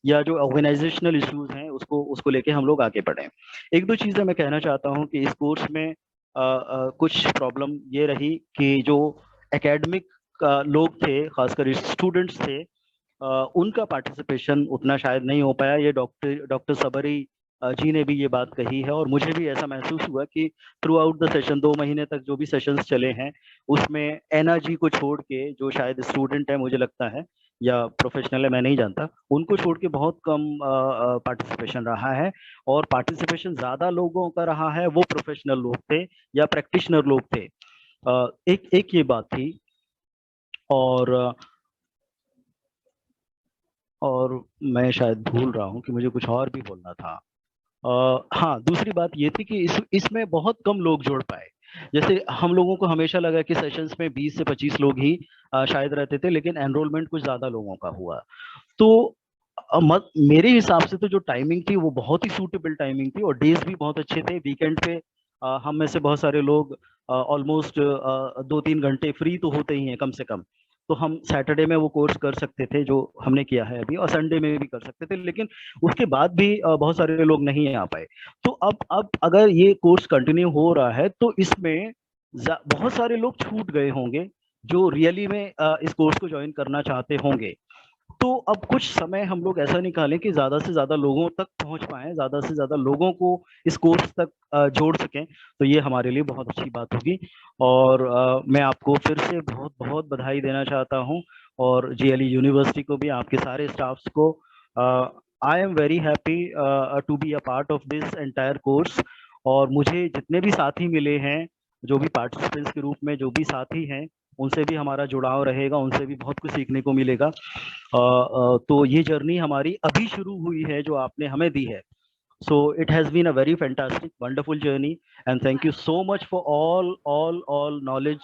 या जो ऑर्गेनाइजेशनल इश्यूज हैं, उसको लेके हम लोग आगे बढ़ें. एक दो चीज़ें मैं कहना चाहता हूँ कि इस कोर्स में कुछ प्रॉब्लम ये रही कि जो एकेडमिक लोग थे, खासकर स्टूडेंट्स थे, उनका पार्टिसिपेशन उतना शायद नहीं हो पाया. ये डॉक्टर सबरी जी ने भी ये बात कही है, और मुझे भी ऐसा महसूस हुआ कि थ्रू आउट द सेशन 2 महीने तक जो भी सेशंस चले हैं उसमें एना जी को छोड़ के, जो शायद स्टूडेंट है मुझे लगता है, या प्रोफेशनल है मैं नहीं जानता, उनको छोड़ के बहुत कम पार्टिसिपेशन रहा है. और पार्टिसिपेशन ज़्यादा लोगों का रहा है वो प्रोफेशनल लोग थे या प्रैक्टिशनर लोग थे. एक ये बात थी. और मैं शायद भूल रहा हूँ कि मुझे कुछ और भी बोलना था। हाँ, दूसरी बात ये थी कि इसमें बहुत कम लोग जुड़ पाए। जैसे हम लोगों को हमेशा लगा कि सेशंस में 20 से 25 लोग ही शायद रहते थे, लेकिन एनरोलमेंट कुछ ज्यादा लोगों का हुआ। तो मेरे हिसाब से तो जो टाइमिंग थी वो बहुत ही सूटेबल टाइमिंग थी, और डेज भी बहुत अच्छे थे। वीकेंड पे हम में से बहुत सारे लोग ऑलमोस्ट 2-3 घंटे फ्री तो होते ही हैं कम से कम, तो हम सैटरडे में वो कोर्स कर सकते थे जो हमने किया है अभी, और संडे में भी कर सकते थे। लेकिन उसके बाद भी बहुत सारे लोग नहीं आ पाए। तो अब अगर ये कोर्स कंटिन्यू हो रहा है तो इसमें बहुत सारे लोग छूट गए होंगे जो रियली में इस कोर्स को ज्वाइन करना चाहते होंगे। तो अब कुछ समय हम लोग ऐसा निकालें कि ज्यादा से ज्यादा लोगों तक पहुंच पाएं, ज्यादा से ज्यादा लोगों को इस कोर्स तक जोड़ सकें, तो ये हमारे लिए बहुत अच्छी बात होगी। और मैं आपको फिर से बहुत बहुत बधाई देना चाहता हूं, और जीएलई यूनिवर्सिटी को भी, आपके सारे स्टाफ्स को। I am very happy to be a part of this entire course. और मुझे जितने भी साथी मिले हैं, जो भी पार्टिसिपेंट्स के रूप में जो भी साथी हैं, उनसे भी हमारा जुड़ाव रहेगा, उनसे भी बहुत कुछ सीखने को मिलेगा। तो ये जर्नी हमारी अभी शुरू हुई है जो आपने हमें दी है। So it has been a very fantastic, wonderful journey, and thank you so much for all knowledge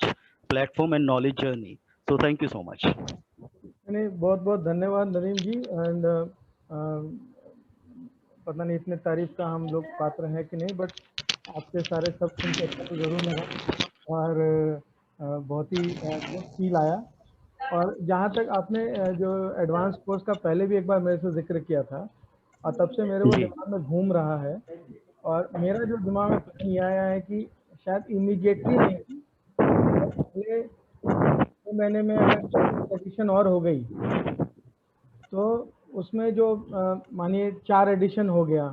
platform and knowledge journey. So thank you so much. नहीं, बहुत बहुत धन्यवाद नदीम जी। एंड पता नहीं इतने तारीफ का हम लोग पात्र हैं कि नहीं, बट आपके सारे सब सुन के अच्छा तो जरूर लगा, और बहुत ही फील आया। और जहाँ तक आपने जो एडवांस कोर्स का पहले भी एक बार मेरे से जिक्र किया था, और तब से मेरे वो दिमाग में घूम रहा है, और मेरा जो दिमाग में प्लान ये आया है कि शायद इमीडिएटली नहीं, अगले 2 महीने में अगर एडिशन और हो गई तो उसमें जो मानिए 4 एडिशन हो गया,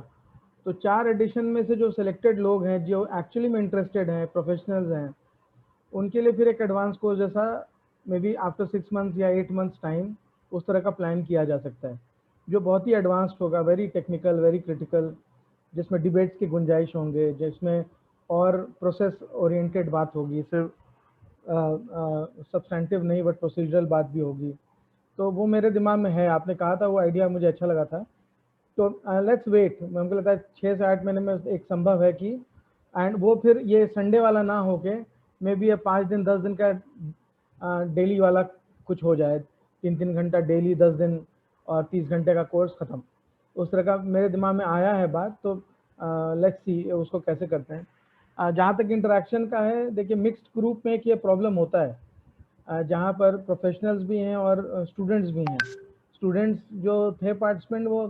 तो 4 एडिशन में से जो सिलेक्टेड लोग हैं जो एक्चुअली में इंटरेस्टेड हैं, प्रोफेशनल्स हैं, उनके लिए फिर एक एडवांस कोर्स जैसा मे बी आफ्टर 6 मंथ्स या 8 मंथ्स टाइम उस तरह का प्लान किया जा सकता है, जो बहुत ही एडवांस्ड होगा, वेरी टेक्निकल, वेरी क्रिटिकल, जिसमें डिबेट्स की गुंजाइश होंगे, जिसमें और प्रोसेस ओरिएंटेड बात होगी, सिर्फ सब्सटेंटिव नहीं बट प्रोसीजरल बात भी होगी। तो वो मेरे दिमाग में है, आपने कहा था वो आइडिया मुझे अच्छा लगा था। तो लेट्स वेट, हमको लगता है 6 से 8 महीने में एक संभव है कि, एंड वो फिर ये संडे वाला ना होके मे बी 5 दिन 10 दिन का डेली वाला कुछ हो जाए, 3-3 घंटा डेली 10 दिन और 30 घंटे का कोर्स खत्म, उस तरह का मेरे दिमाग में आया है बात। तो लेट्स सी उसको कैसे करते हैं। जहाँ तक इंटरेक्शन का है, देखिए मिक्स्ड ग्रुप में एक ये प्रॉब्लम होता है, जहाँ पर प्रोफेशनल्स भी हैं और स्टूडेंट्स भी हैं। स्टूडेंट्स जो थे पार्टिसिपेंट वो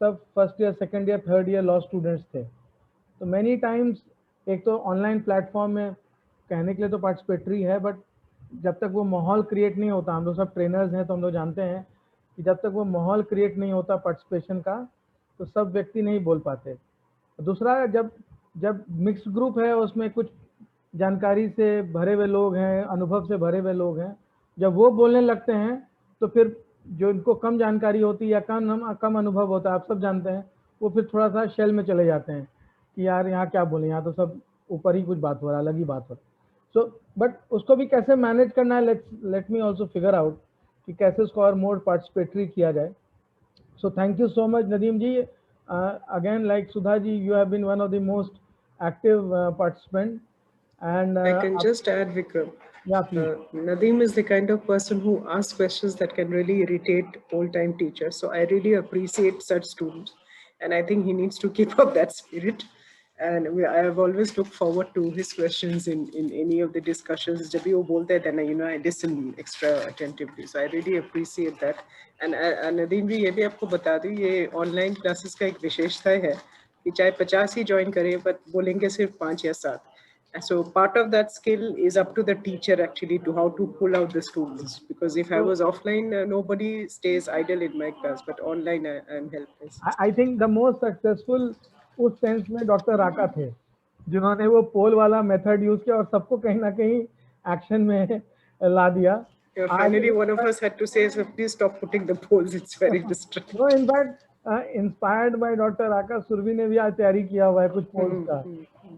सब first year, second year, third year law students थे। तो मैनी टाइम्स एक तो ऑनलाइन प्लेटफॉर्म में कहने के लिए तो पार्टिसिपेटरी है, बट जब तक वो माहौल क्रिएट नहीं होता, हम लोग सब ट्रेनर्स हैं तो हम लोग जानते हैं कि जब तक वो माहौल क्रिएट नहीं होता पार्टिसिपेशन का, तो सब व्यक्ति नहीं बोल पाते। दूसरा, जब मिक्स्ड ग्रुप है, उसमें कुछ जानकारी से भरे हुए लोग हैं, अनुभव से भरे हुए लोग हैं, जब वो बोलने लगते हैं तो फिर जो इनको कम जानकारी होती है या कम अनुभव होता है, आप सब जानते हैं, वो फिर थोड़ा सा शेल में चले जाते हैं कि यार यहाँ क्या बोले, यहाँ तो सब ऊपर ही कुछ बात हो रहा है, अलग ही बात हो रहा है। सो बट उसको भी कैसे मैनेज करना है, let me also figure out कि कैसे उसको और मोर पार्टिसिपेटरी किया जाए। So thank you so much, Nadeem ji. Again, like Sudha ji, you have been one of the most active participant. And I can just add, Vikram. Yeah, please. Nadeem is the kind of person who asks questions that can really irritate old-time teachers. So I really appreciate such students, and I think he needs to keep up that spirit. And I have always looked forward to his questions in any of the discussions. जब भी वो बोलते हैं, then I listen extra attentively. So I really appreciate that. And Nadeem जी, ये भी आपको बता दूँ, ये ऑनलाइन क्लासेस का एक विशेषता है कि चाहे 50 ही ज्वाइन करें, but बोलेंगे सिर्फ 5 या 7. And so part of that skill is up to the teacher actually to how to pull out the students. Because if I was offline, nobody stays idle in my class, but online I'm helpless. I think the most successful उस sense में doctor राका थे, जिन्होंने वो पोल वाला method use किया और सबको कहीं ना कहीं एक्शन में ला दिया. Finally, one of us had to say, so please stop putting the polls. It's very distracting. No, in fact, inspired by Dr. Raका, Surabhi ने भी आज तैयारी किया हुआ है कुछ पोल्स का.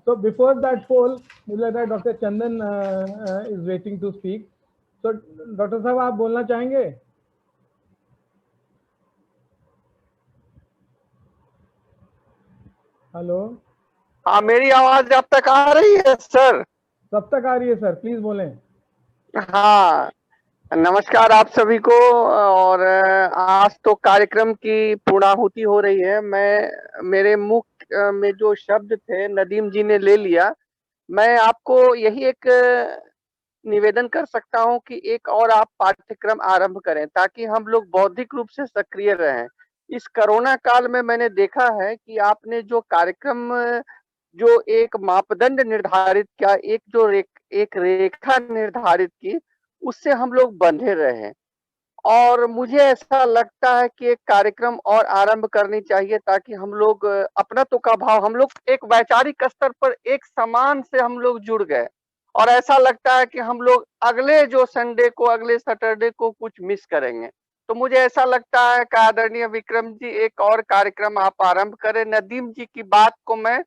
So before that poll, मुझे लग रहा है doctor Chandan is waiting to speak. तो डॉक्टर साहब आप बोलना चाहेंगे? हेलो, हाँ, मेरी आवाज आप तक आ रही है सर? सब तक आ रही है सर, प्लीज बोलें। हाँ, नमस्कार आप सभी को। और आज तो कार्यक्रम की पूर्णाहुति हो रही है। मेरे मुख में जो शब्द थे नदीम जी ने ले लिया। मैं आपको यही एक निवेदन कर सकता हूं कि एक और आप पाठ्यक्रम आरंभ करें ताकि हम लोग बौद्धिक रूप से सक्रिय रहें। इस कोरोना काल में मैंने देखा है कि आपने जो कार्यक्रम, जो एक मापदंड निर्धारित किया, एक रेखा निर्धारित की, उससे हम लोग बंधे रहे। और मुझे ऐसा लगता है कि एक कार्यक्रम और आरंभ करनी चाहिए ताकि हम लोग अपनत्व का भाव, हम लोग एक वैचारिक स्तर पर एक समान से हम लोग जुड़ गए। और ऐसा लगता है कि हम लोग अगले जो संडे को, अगले सैटरडे को कुछ मिस करेंगे। तो मुझे ऐसा लगता है कि आदरणीय विक्रम जी एक और कार्यक्रम आप आरंभ करें। नदीम जी की बात को मैं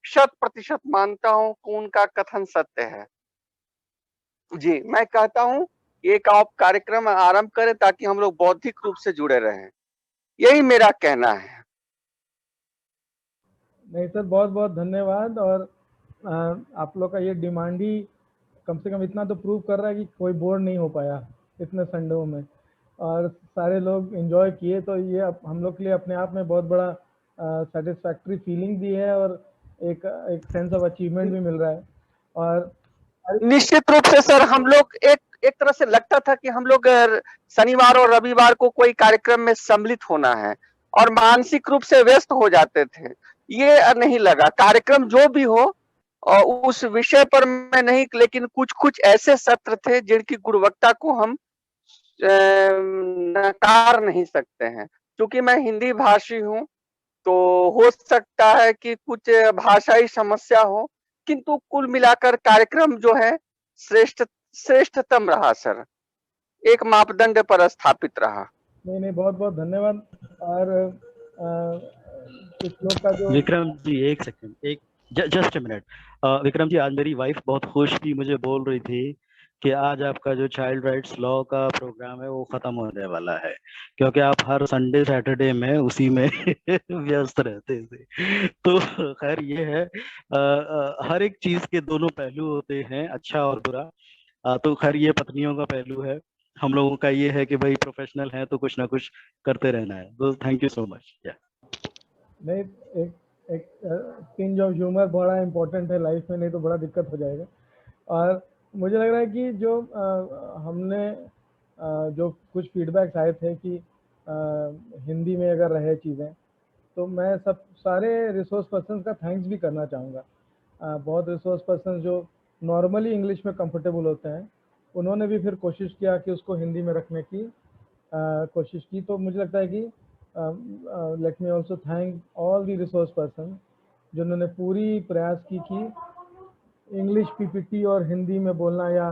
100% मानता हूं कि उनका कथन सत्य है। जी, मैं कहता हूं एक आप कार्यक्रम आरंभ करें ताकि हम लोग बौद्धिक रूप से जुड़े रहें। यही मेरा कहना है। नहीं सर, बहुत बहुत धन्यवाद। और आप लोग का ये डिमांड ही कम से कम इतना तो प्रूव कर रहा है कि कोई बोर नहीं हो पाया इतने संडेओं में, और सारे लोग एंजॉय किए। तो ये हम लोग के लिए अपने आप में बहुत बड़ा सेटिस्फैक्ट्री फीलिंग भी है, और एक सेंस ऑफ अचीवमेंट भी मिल रहा है। और निश्चित रूप से सर, हम लोग एक तरह से लगता था कि हम लोग शनिवार और रविवार को कोई कार्यक्रम में सम्मिलित होना है और मानसिक रूप से व्यस्त हो जाते थे। ये नहीं लगा कार्यक्रम जो भी हो और उस विषय पर मैं नहीं, लेकिन कुछ कुछ ऐसे सत्र थे जिनकी गुणवत्ता को हम नकार नहीं सकते हैं। क्योंकि मैं हिंदी भाषी हूँ तो हो सकता है कि कुछ भाषाई समस्या हो, किंतु कुल मिलाकर कार्यक्रम जो है श्रेष्ठतम रहा सर, एक मापदंड पर स्थापित रहा। नहीं, बहुत बहुत धन्यवाद। और कुछ लोग का जो विक्रम जी एक सेकंड, एक just a minute. Vikram ji, आज मेरी वाइफ बहुत खुश थी, मुझे बोल रही थी कि आज आपका जो चाइल्ड राइट्स लॉ का प्रोग्राम है वो खत्म होने वाला है, क्योंकि आप हर संडे सैटरडे में उसी में व्यस्त रहते थे। तो खैर ये है, हर एक चीज के दोनों पहलू होते हैं, अच्छा और बुरा। तो खैर ये पत्नियों का पहलू है, हम लोगों का ये है कि भाई प्रोफेशनल है तो कुछ ना कुछ करते रहना है। तो थैंक यू सो मच। नहीं, एक एक पिंच ऑफ ह्यूमर बड़ा इम्पोर्टेंट है लाइफ में, नहीं तो बड़ा दिक्कत हो जाएगा। और मुझे लग रहा है कि जो हमने जो कुछ फीडबैक्स आए थे कि हिंदी में अगर रहे चीज़ें, तो मैं सारे रिसोर्स पर्सन का थैंक्स भी करना चाहूँगा। बहुत रिसोर्स पर्सन जो नॉर्मली इंग्लिश में कंफर्टेबल होते हैं, उन्होंने भी फिर कोशिश किया कि उसको हिंदी में रखने की कोशिश की। तो मुझे लगता है कि let me also thank all the resource person जिन्होंने पूरी प्रयास की कि इंग्लिश पीपीटी और हिंदी में बोलना या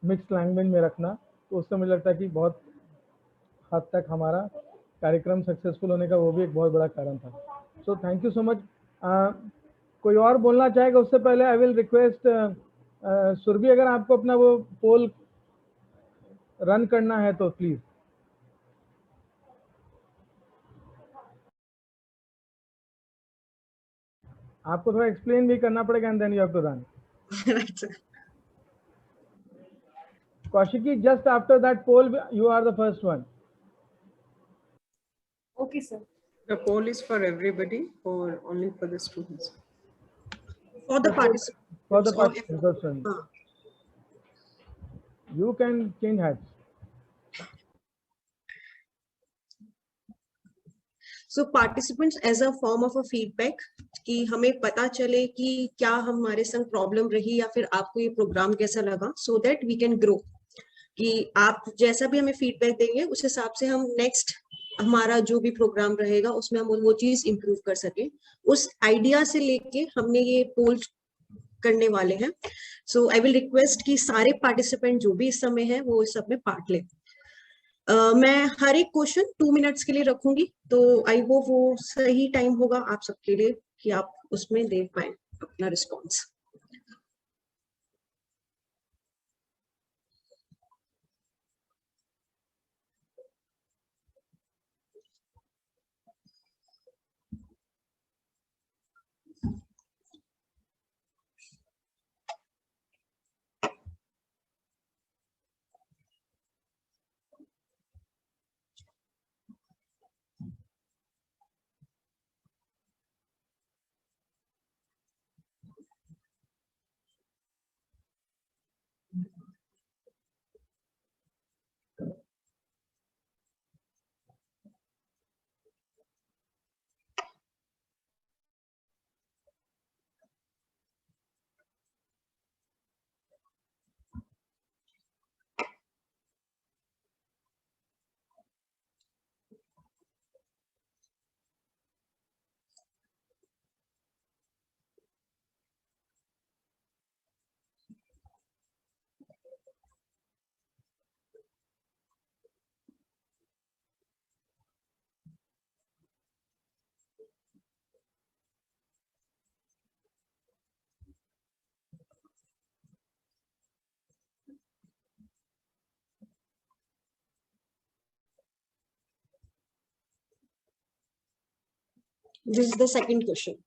मिक्स लैंग्वेज में रखना। तो उससे मुझे लगता है कि बहुत हद तक हमारा कार्यक्रम सक्सेसफुल होने का वो भी एक बहुत बड़ा कारण था। सो थैंक यू सो मच। कोई और बोलना चाहेगा? उससे पहले आई विल रिक्वेस्ट सुरभि, अगर आपको अपना वो पोल रन करना है तो प्लीज। आपको थोड़ा एक्सप्लेन भी करना पड़ेगा and then you have to run. Kaushiki, just after that poll, you are the first one. Okay, sir. The poll is for everybody or only for the students? For the participants. For the participants. You can change hats. So participants as a form of a feedback कि हमें पता चले कि क्या हमारे संग problem रही या फिर आपको ये प्रोग्राम कैसा लगा, so that we can grow। कि आप जैसा भी हमें फीडबैक देंगे उस हिसाब से हम नेक्स्ट हमारा जो भी प्रोग्राम रहेगा उसमें हम वो चीज इम्प्रूव कर सके। उस आइडिया से लेके हमने ये पोल करने वाले हैं। सो आई विल रिक्वेस्ट कि सारे पार्टिसिपेंट जो भी इस समय है वो इस सब में पार्ट ले। मैं हर एक क्वेश्चन 2 मिनट्स के लिए रखूंगी, तो आई होप वो सही टाइम होगा आप सबके लिए कि आप उसमें दे पाए अपना response. This is the second question.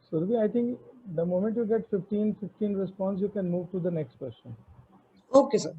Surabhi, I think the moment you get 15 response, you can move to the next question. Okay, sir.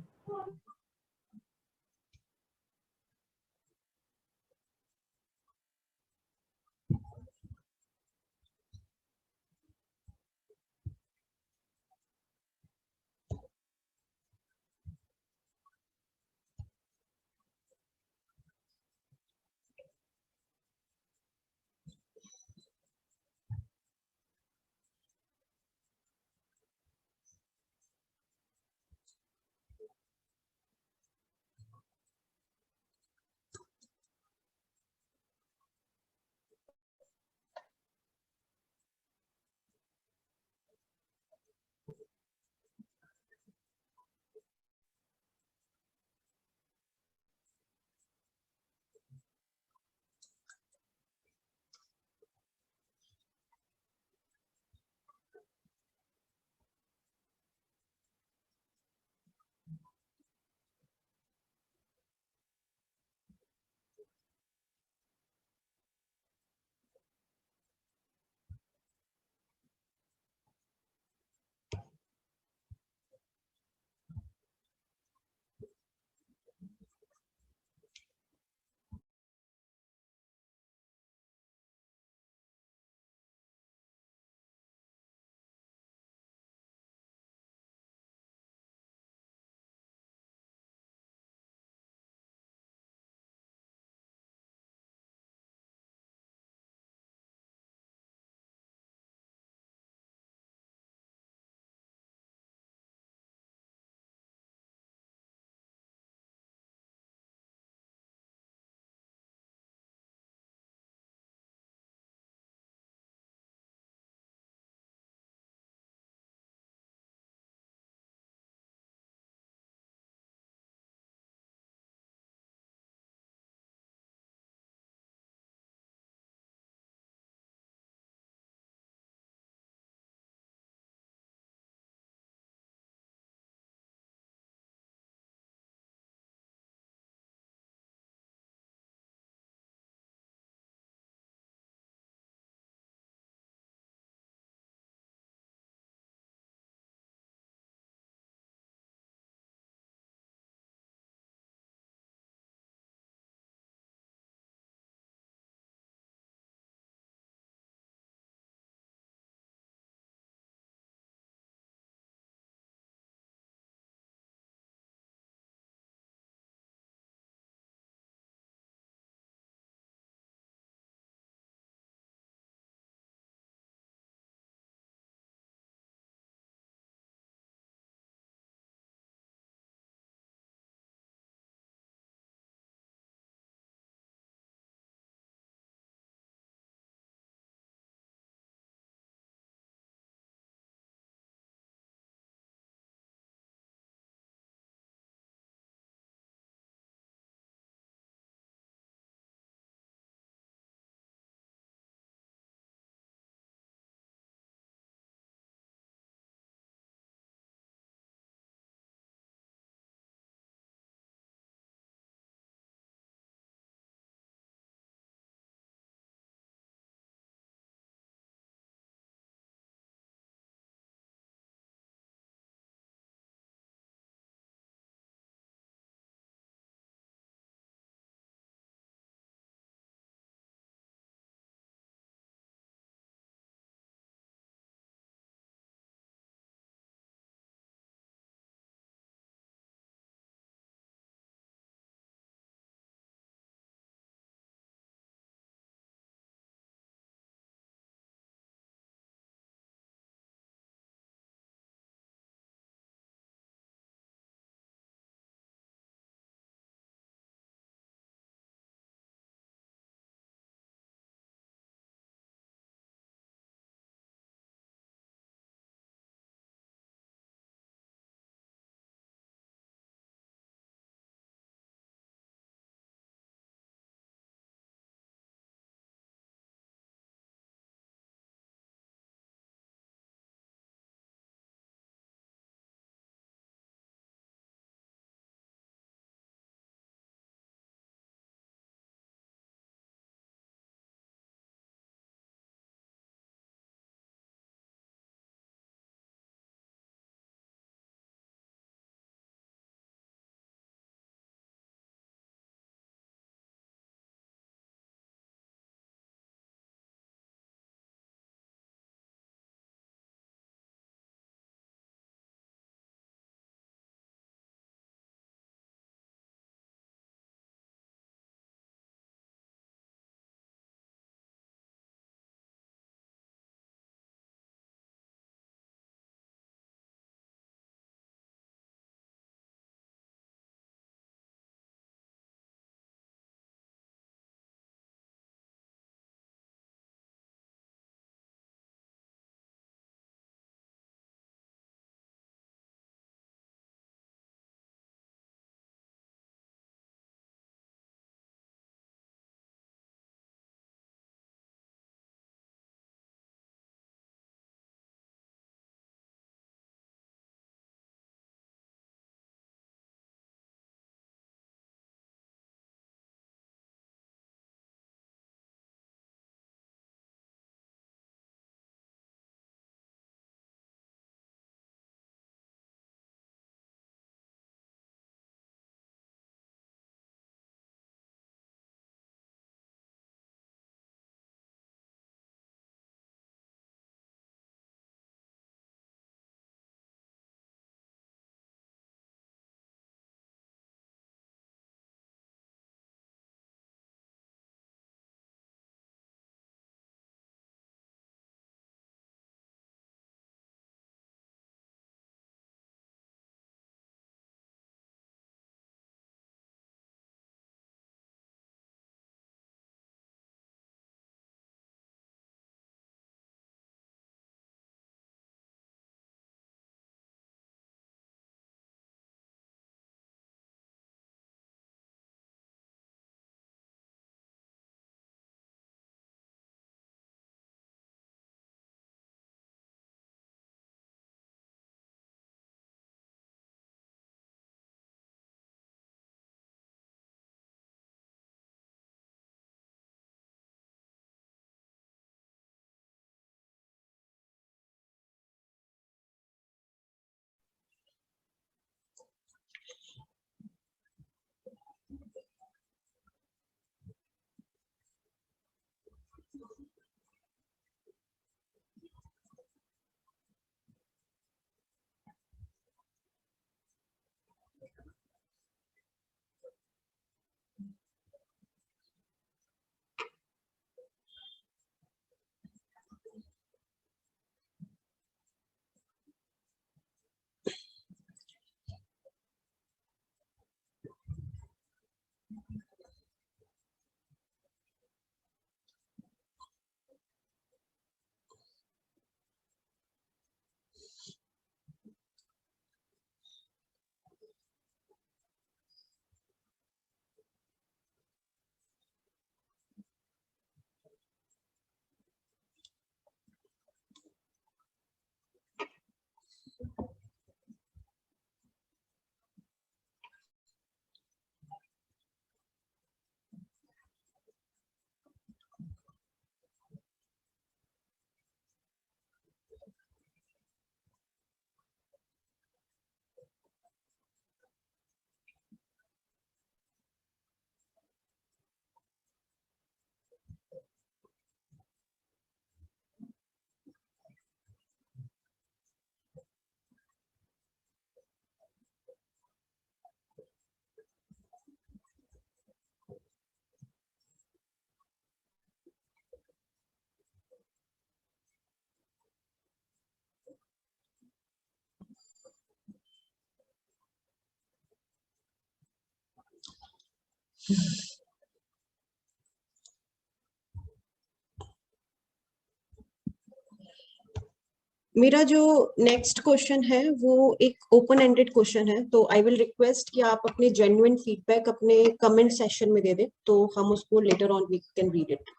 मेरा जो नेक्स्ट क्वेश्चन है वो एक ओपन एंडेड क्वेश्चन है, तो आई विल रिक्वेस्ट कि आप अपने जेन्युइन फीडबैक अपने कमेंट सेक्शन में दे दें, तो हम उसको later on we can read it.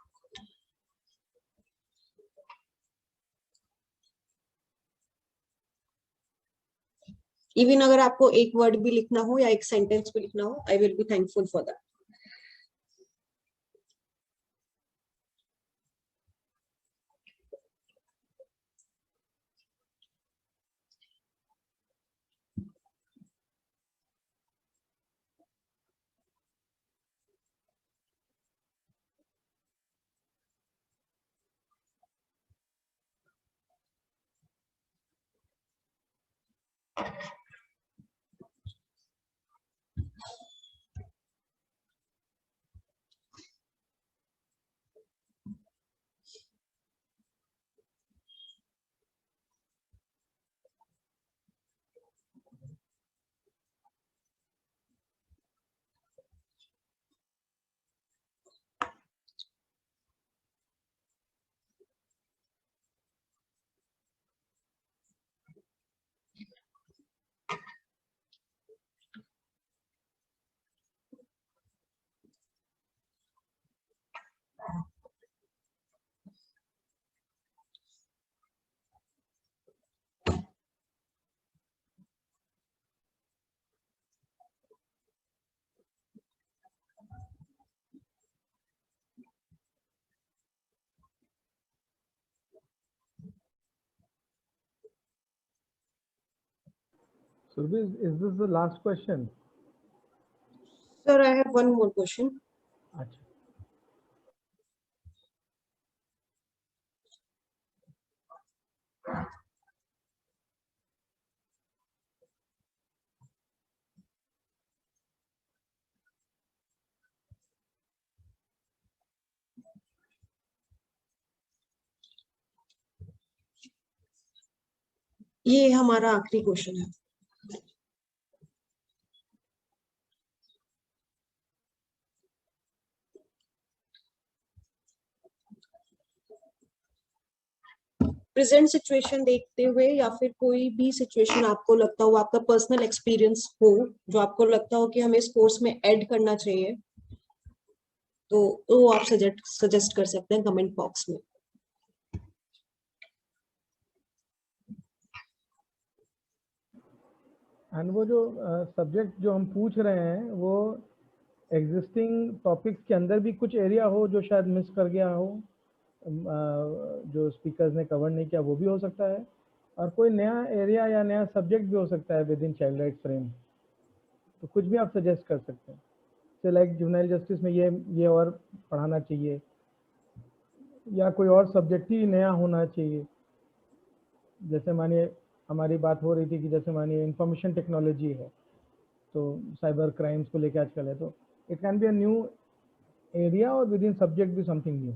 Even अगर आपको एक वर्ड भी लिखना हो या एक सेंटेंस भी लिखना हो, I will be thankful for that. Surbhi, is this the last question? Sir, I have one more question. अच्छा. ये हमारा आखिरी क्वेश्चन है। प्रेजेंट सिचुएशन देखते हुए या फिर कोई भी सिचुएशन आपको लगता हो, आपका पर्सनल एक्सपीरियंस हो जो आपको लगता हो कि हमें इस कोर्स में ऐड करना चाहिए, तो वो आप सजेस्ट कर सकते हैं कमेंट बॉक्स में। एंड वो जो सब्जेक्ट जो हम पूछ रहे हैं वो एग्जिस्टिंग टॉपिक्स के अंदर भी कुछ एरिया हो जो शायद मिस कर गया हो, जो स्पीकर्स ने कवर नहीं किया, वो भी हो सकता है, और कोई नया एरिया या नया सब्जेक्ट भी हो सकता है with in child right frame, तो कुछ भी आप सजेस्ट कर सकते हैं। से लाइक जुवेनाइल जस्टिस में ये और पढ़ाना चाहिए, या कोई और सब्जेक्ट ही नया होना चाहिए। जैसे मानिए हमारी बात हो रही थी कि जैसे मानिए इंफॉर्मेशन टेक्नोलॉजी है, तो साइबर क्राइम्स को लेकर आजकल है, तो it can be a new area और विद इन सब्जेक्ट भी something new.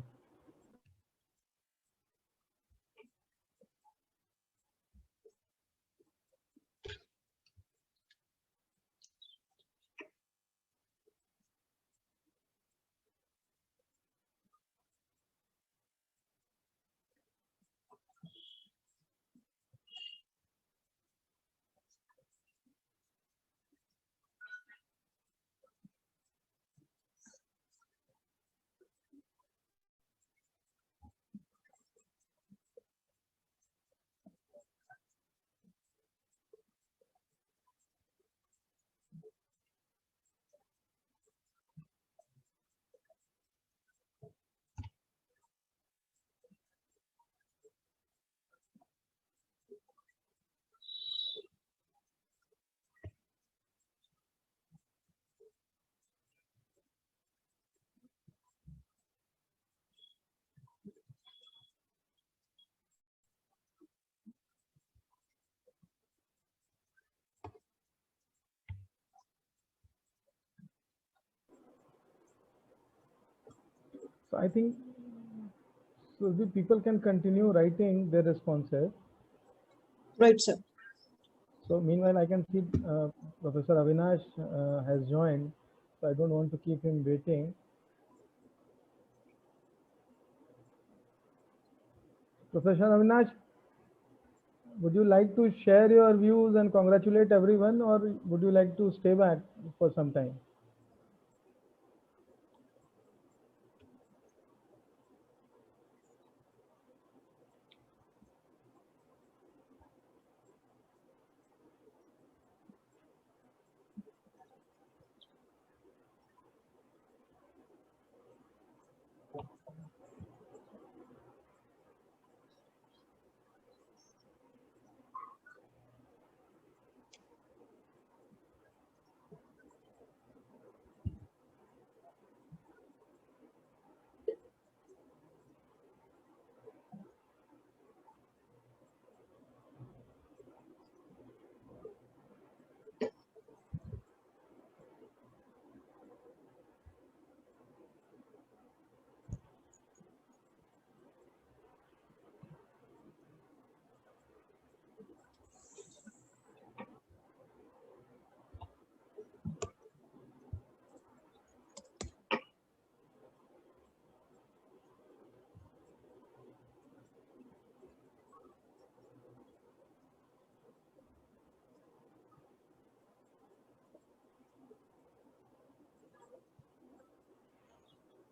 So I think so the people can continue writing their responses. Right, sir. So meanwhile, I can see Professor Avinash has joined. so I don't want to keep him waiting. Professor Avinash, would you like to share your views and congratulate everyone, or would you like to stay back for some time?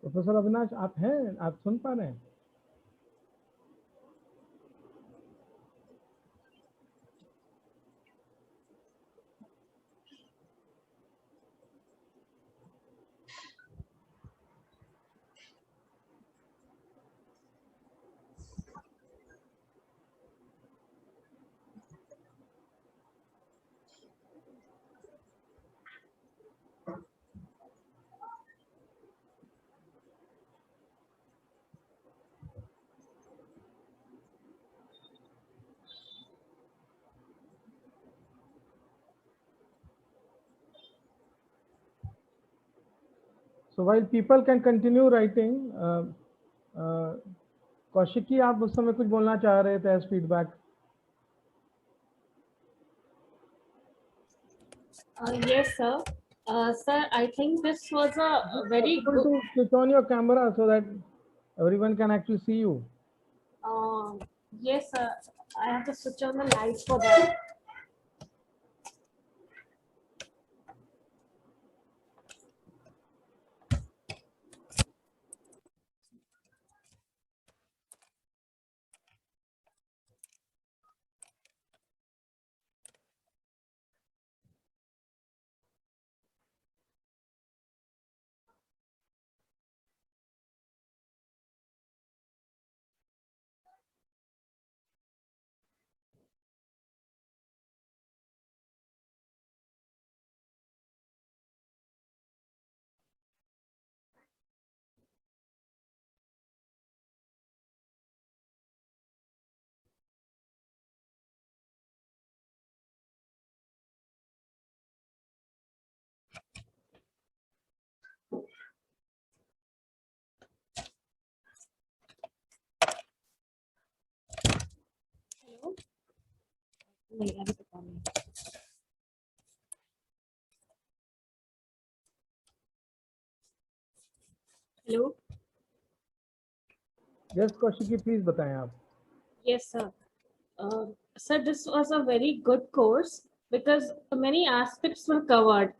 Professor Avinash, आप हैं? आप सुन पा रहे हैं? So while people can continue writing, Kaushiki, आप उस समय कुछ बोलना चाह रहे थे as feedback? Yes, sir. Sir, I think this was a very good. To switch on your camera so that everyone can actually see you. Yes, sir. I have to switch on the lights for that. Hello. नहीं, अभी तो काम नहीं। Hello. Yes, Kaushiki, please बताएं आप. Yes, sir. Sir, this was a very good course because many aspects were covered.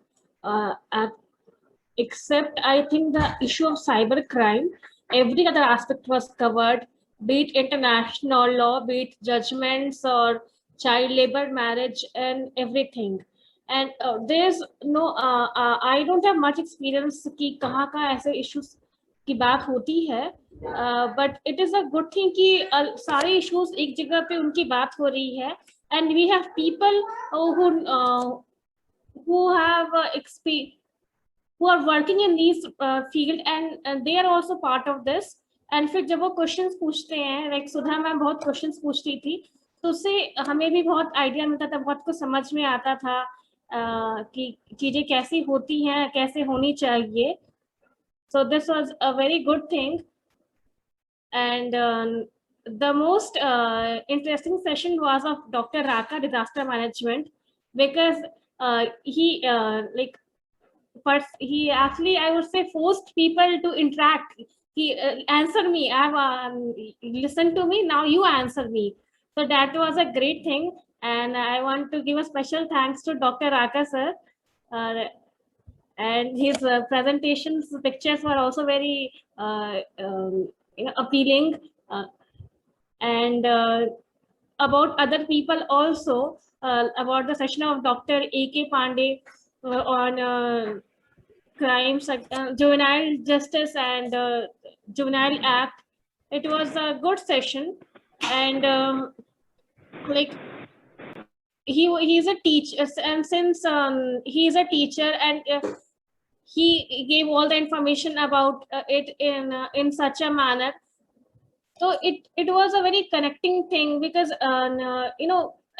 Except I think the issue of cyber crime, every other aspect was covered, be it international law, be it judgments or child labor, marriage, and everything. And there's no, I don't have much experience कि कहाँ का ऐसे issues की बात होती है, but it is a good thing कि सारे issues एक जगह पे उनकी बात हो रही है, and we have people who have experience, who are working in these field, and they are also part of this. And फिर जब वो क्वेश्चंस पूछते हैं, लाइक सुधा मैम बहुत क्वेश्चंस पूछती थी, तो उससे हमें भी बहुत आइडिया मिलता था, बहुत कुछ समझ में आता था कि चीजें कैसी होती हैं, कैसे होनी चाहिए. So this was a very good thing. And the most interesting session was of Dr. Raka, disaster management, because he like but he actually, I would say, forced people to interact. He answer me. I've listened to me. Now you answer me. So that was a great thing, and I want to give a special thanks to Dr. Raka sir. And his presentations, pictures were also very appealing, and about other people also, about the session of Dr. A.K. Pandey on crimes, juvenile justice and juvenile act. It was a good session, and like he's a teacher, and since he's a teacher, and he gave all the information about it in such a manner, so it was a very connecting thing, because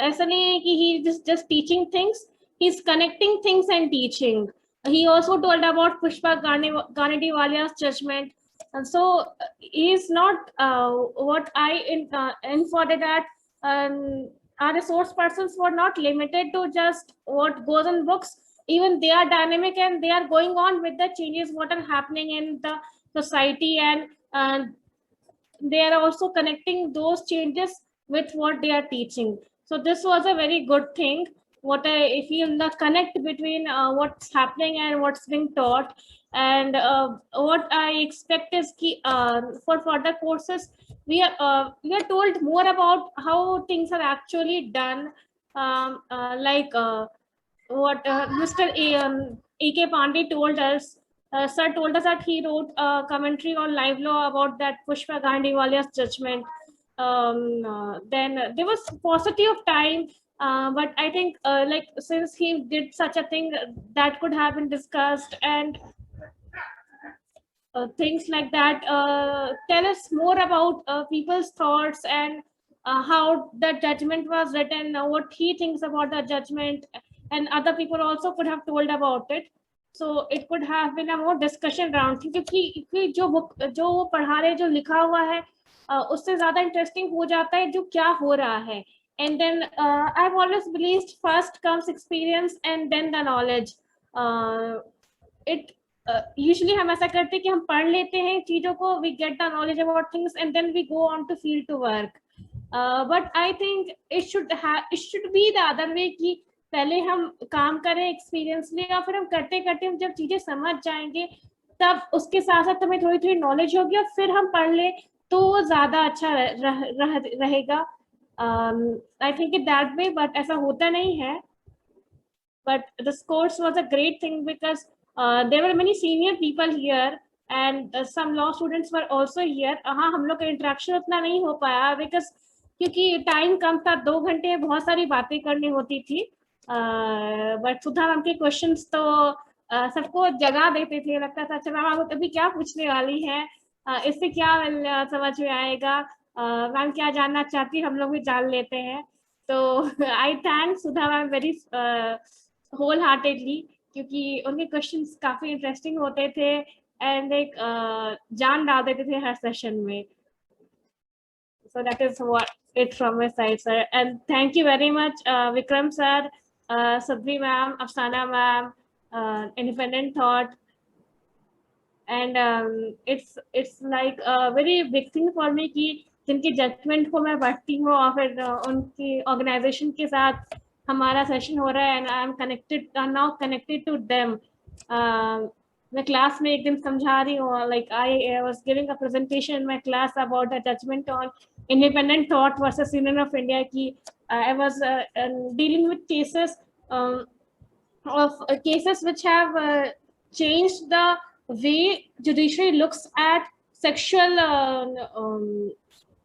ऐसा नहीं है कि he just teaching things, he's connecting things and teaching. He also told about Pushpa Ganadiwalia's judgment, and so he is not what I informed that our resource persons were not limited to just what goes in books. Even they are dynamic, and they are going on with the changes what are happening in the society, and they are also connecting those changes with what they are teaching. So this was a very good thing. What I feel, the connect between what's happening and what's being taught, and what I expect is for further courses, we are told more about how things are actually done, like what Mr. A.K. Pandey told us. Sir told us that he wrote a commentary on live law about that Pushpa Ganadiwalia's judgment. Then there was paucity of time, but I think like since he did such a thing, that could have been discussed, and things like that. Tell us more about people's thoughts, and how the judgment was written, what he thinks about the judgment, and other people also could have told about it. So it could have been a more discussion round, क्योंकि जो book जो वो पढ़ा रहे, जो लिखा हुआ है, उससे ज़्यादा interesting हो जाता है जो क्या हो रहा है. And then I've always believed first comes experience and then the knowledge. Usually हम ऐसा करते हैं कि हम पढ़ लेते हैं चीजों को, we get the knowledge about things, and then we go on to field to work. But I think it should be the other way, कि पहले हम काम करें, एक्सपीरियंस लें, और फिर हम करते करते हम जब चीजें समझ जाएंगे, तब उसके साथ साथ हमें थोड़ी थोड़ी नॉलेज होगी, और फिर हम पढ़ लें तो वो ज्यादा अच्छा रहेगा. I think it that way, but ऐसा होता नहीं है. But this course was a great thing, because there were many senior people here, and some law students were also here. हाँ, हम लोग का इंटरेक्शन उतना नहीं हो पाया, because क्योंकि टाइम कम था, 2 घंटे बहुत सारी बातें करनी होती थी. बट सुधा मैम के क्वेश्चंस तो सबको जगा देते थे, लगता था अच्छा मैम आप अभी क्या पूछने वाली हैं, इससे क्या समझ में आएगा, मैम क्या जानना चाहती, हम लोग भी जान लेते हैं. तो I thank Sudha ma'am very wholeheartedly, क्योंकि उनके क्वेश्चंस काफी इंटरेस्टिंग होते थे, एंड एक जान डाल देते थे हर सेशन में. So that is what it from my side, sir. And thank you very much, Vikram sir, Sadhvi ma'am, Afsana ma'am, Independent Thought. And it's like a very big thing for me कि जिनकी judgement को मैं पढ़ती हूँ, और फिर उनकी organisation के साथ हमारा सेशन हो रहा है, and I am now connected to them. मैं क्लास में एक दिन समझा रही हूँ, like I was giving a presentation in my class about the judgment on Independent Thought versus Union of India. कि I was dealing with cases cases which have changed the way judiciary looks at sexual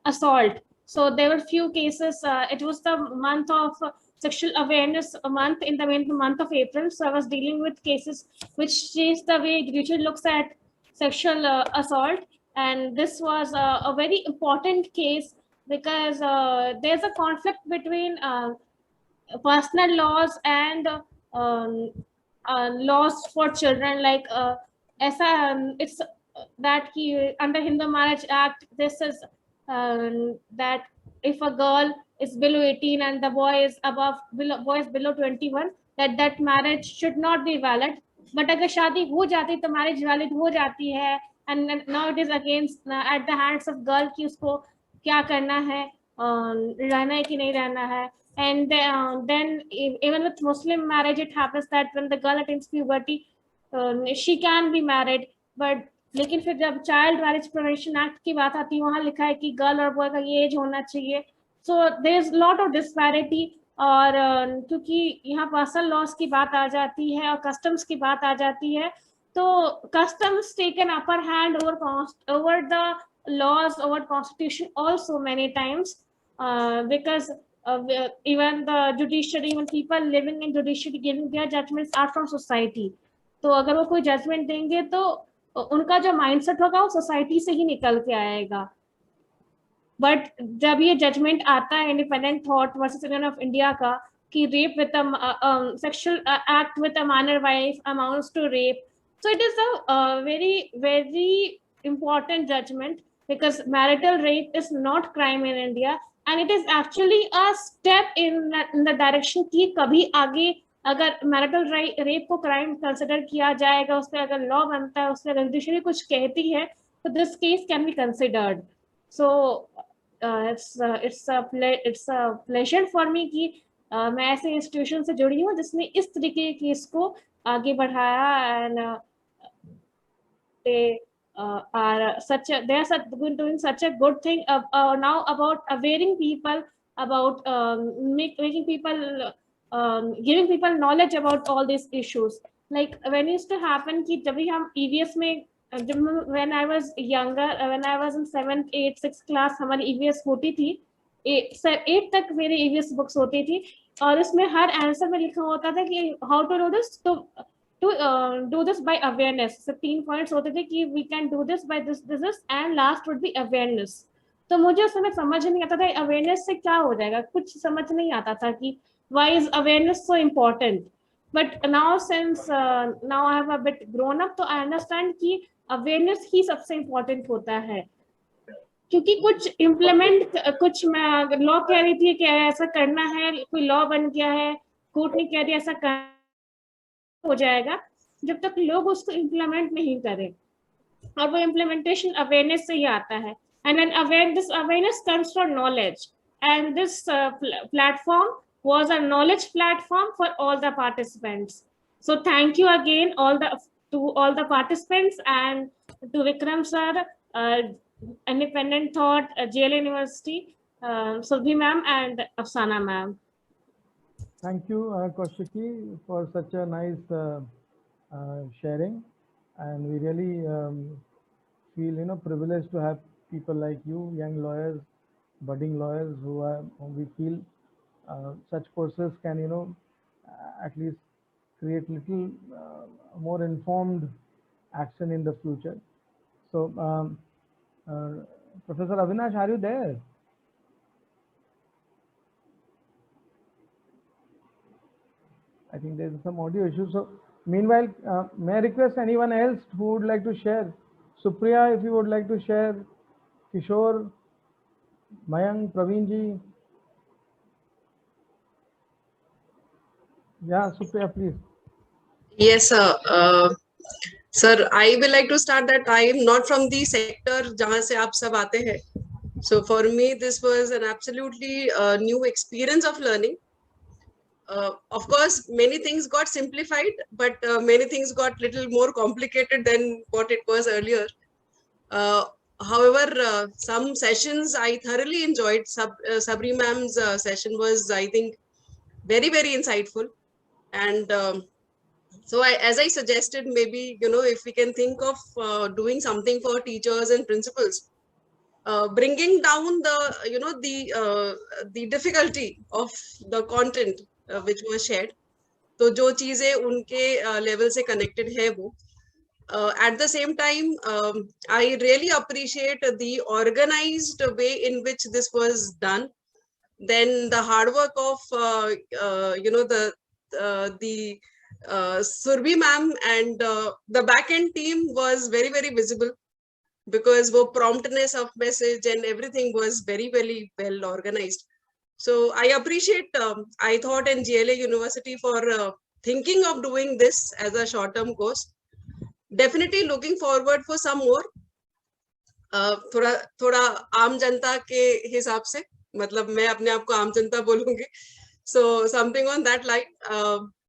assault. So there were few cases. It was the month of sexual awareness month in the month of April. So I was dealing with cases which changed the way judiciary looks at sexual assault. And this was a very important case, because there's a conflict between personal laws and laws for children. Like it's that under Hindu Marriage Act, this is that if a girl is below 18 and the boy is below 21, that marriage should not be valid. But अगर शादी हो जाती तो marriage valid हो जाती है, and now it is against at the hands of girl कि उसको क्या करना है, रहना है कि नहीं रहना है. And then even with Muslim marriage, it happens that when the girl attains puberty, she can be married. But लेकिन फिर जब चाइल्ड मैरिज प्रिवेंशन एक्ट की बात आती है, वहाँ लिखा है कि गर्ल और बॉय का ये एज होना चाहिए. So there is lot of disparity. और क्योंकि यहाँ पर्सनल लॉस की बात आ जाती है और कस्टम्स की बात आ जाती है, तो customs take an upper hand over the laws, over constitution also many times, because even the judiciary, even people living in judiciary giving their judgments are from society. तो अगर वो कोई जजमेंट देंगे तो उनका जो माइंडसेट होगा वो सोसाइटी से ही निकल के आएगा. बट जब ये जजमेंट आता है independent thought versus union of India का कि rape with sexual act with a minor wife amounts to rape, so it is a very important judgment, because marital rape is not crime in India, and it is actually a step in the direction कि कभी आगे अगर marital rape को crime consider किया जाएगा, उस पर अगर law बनता है, उस पर अगर judiciary कुछ कहती है, तो this case can be considered. So it's a pleasure for me कि मैं ऐसे इंस्टीट्यूशन से जुड़ी हूँ जिसने इस तरीके की केस को आगे बढ़ाया, and they are doing such a good thing now about awareing people about making people giving people knowledge about all these issues. Like when it used to happen कि जब भी हम EVS में when I was younger, when I was in 7th 8th 6th class हमारी EVS होती थी, 8 तक मेरी EVS बुक्स होती थी, और उसमें हर आंसर में लिखा होता था कि how to do this, to do this by awareness. 3 points होते थे कि we can do this by this, and last would be awareness. तो मुझे उस समय समझ नहीं आता था awareness से क्या हो जाएगा, कुछ समझ नहीं आता था कि why is awareness so important. But now since now I have a bit grown up, तो I understand कि awareness ही सबसे important होता है, क्योंकि कुछ implement कुछ मैं लॉ कह रही थी कि ऐसा करना है, कोई लॉ बन गया है, कोर्ट ने कह दिया ऐसा करना हो जाएगा, जब तक लोग उसको इम्प्लीमेंट नहीं करें, और वो इम्प्लीमेंटेशन अवेयरनेस से ही आता है. And this awareness comes from knowledge, and this platform was a knowledge platform for all the participants. So thank you again to all the participants, and to Vikram sir, Independent Thought, JLA University, Surbhi ma'am and Afsana ma'am. Thank you, Kaushiki, for such a nice sharing, and we really feel privileged to have people like you, young lawyers, budding lawyers, whom we feel such courses can at least create little more informed action in the future. So, Professor Avinash, are you there? I think there is some audio issue. So meanwhile, may I request anyone else who would like to share? Supriya, if you would like to share. Kishore, Mayank, Praveen ji. Yeah, Supriya, please. Yes, sir. Sir, I will like to start that I am not from the sector जहाँ से आप सब आते हैं. So for me, this was an absolutely new experience of learning. Of course, many things got simplified, but many things got little more complicated than what it was earlier. However, some sessions I thoroughly enjoyed. Sabri ma'am's session was, I think, very, very insightful. And so as I suggested, maybe, if we can think of doing something for teachers and principals, bringing down the, the difficulty of the content which was shared. तो जो चीजें उनके level से connected है वो. At the same time, I really appreciate the organized way in which this was done. Then the hard work of the Surbhi ma'am and the back-end team was very, very visible, because the promptness of message and everything was very, very well organized. So I appreciate iThought and JLA University for thinking of doing this as a short-term course. Definitely looking forward for some more. थोड़ा थोड़ा आम जनता के हिसाब से, मतलब मैं अपने आप को आम जनता बोलूंगी. So something on that line,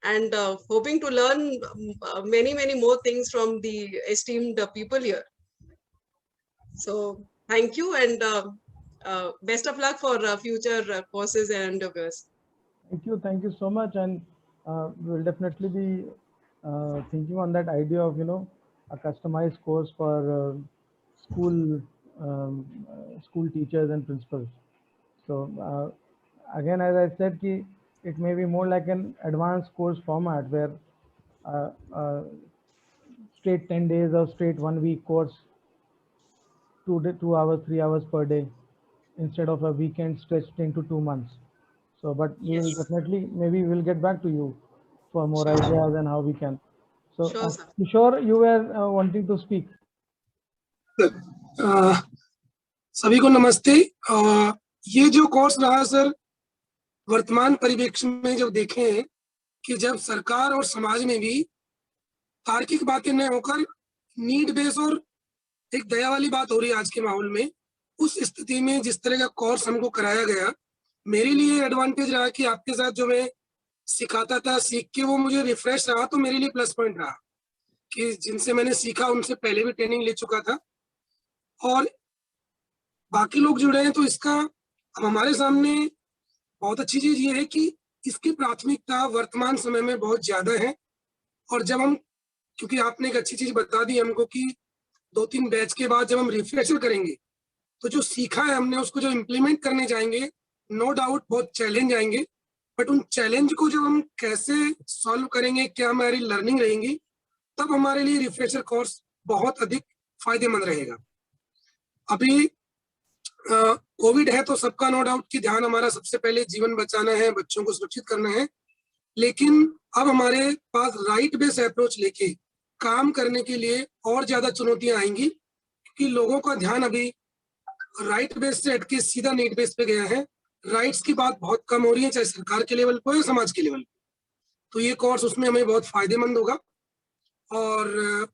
and hoping to learn many more things from the esteemed people here. So thank you, and best of luck for future courses and endeavors. Thank you so much, and we'll definitely be thinking on that idea of, you know, a customized course for school teachers and principals. So again, as I said, it may be more like an advanced course format where straight 10 days or straight 1 week course, 2 hours, 3 hours per day, instead of a weekend stretched into 2 months. So, but we will definitely, maybe we'll get back to you for more ideas and how we can. So, Kishore, you were wanting to speak. सभी को नमस्ते. ये जो course रहा sir, वर्तमान परिप्रेक्ष्य में जब देखें कि जब सरकार और समाज में भी तार्किक बातें न होकर नीड बेस और एक दया वाली बात हो रही है आज के माहौल में, उस स्थिति में जिस तरह का कोर्स हमको कराया गया, मेरे लिए एडवांटेज रहा कि आपके साथ जो मैं सिखाता था, सीख के वो मुझे रिफ्रेश रहा, तो मेरे लिए प्लस पॉइंट रहा कि जिनसे मैंने सीखा उनसे पहले भी ट्रेनिंग ले चुका था और बाकी लोग जुड़े हैं. तो इसका हमारे सामने बहुत अच्छी चीज ये है कि इसकी प्राथमिकता वर्तमान समय में बहुत ज्यादा है. और जब हम, क्योंकि आपने एक अच्छी चीज बता दी हमको कि 2-3 बैच के बाद जब हम रिफ्रेशर करेंगे तो जो सीखा है हमने उसको जो इम्प्लीमेंट करने जाएंगे, नो डाउट बहुत चैलेंज आएंगे, बट उन चैलेंज को जब हम कैसे सॉल्व करेंगे, क्या हमारी लर्निंग रहेंगी, तब हमारे लिए रिफ्रेशर कोर्स बहुत अधिक फायदेमंद रहेगा. अभी कोविड है तो सबका नो डाउट कि ध्यान हमारा सबसे पहले जीवन बचाना है, बच्चों को सुरक्षित करना है, लेकिन अब हमारे पास राइट बेस अप्रोच लेके काम करने के लिए और ज्यादा चुनौतियां आएंगी, क्योंकि लोगों का ध्यान अभी राइट बेस से हटके सीधा नीड बेस पे गया है. राइट्स की बात बहुत कम हो रही है, चाहे सरकार के लेवल पे या समाज के लेवल पे. तो ये कोर्स उसमें हमें बहुत फायदेमंद होगा. और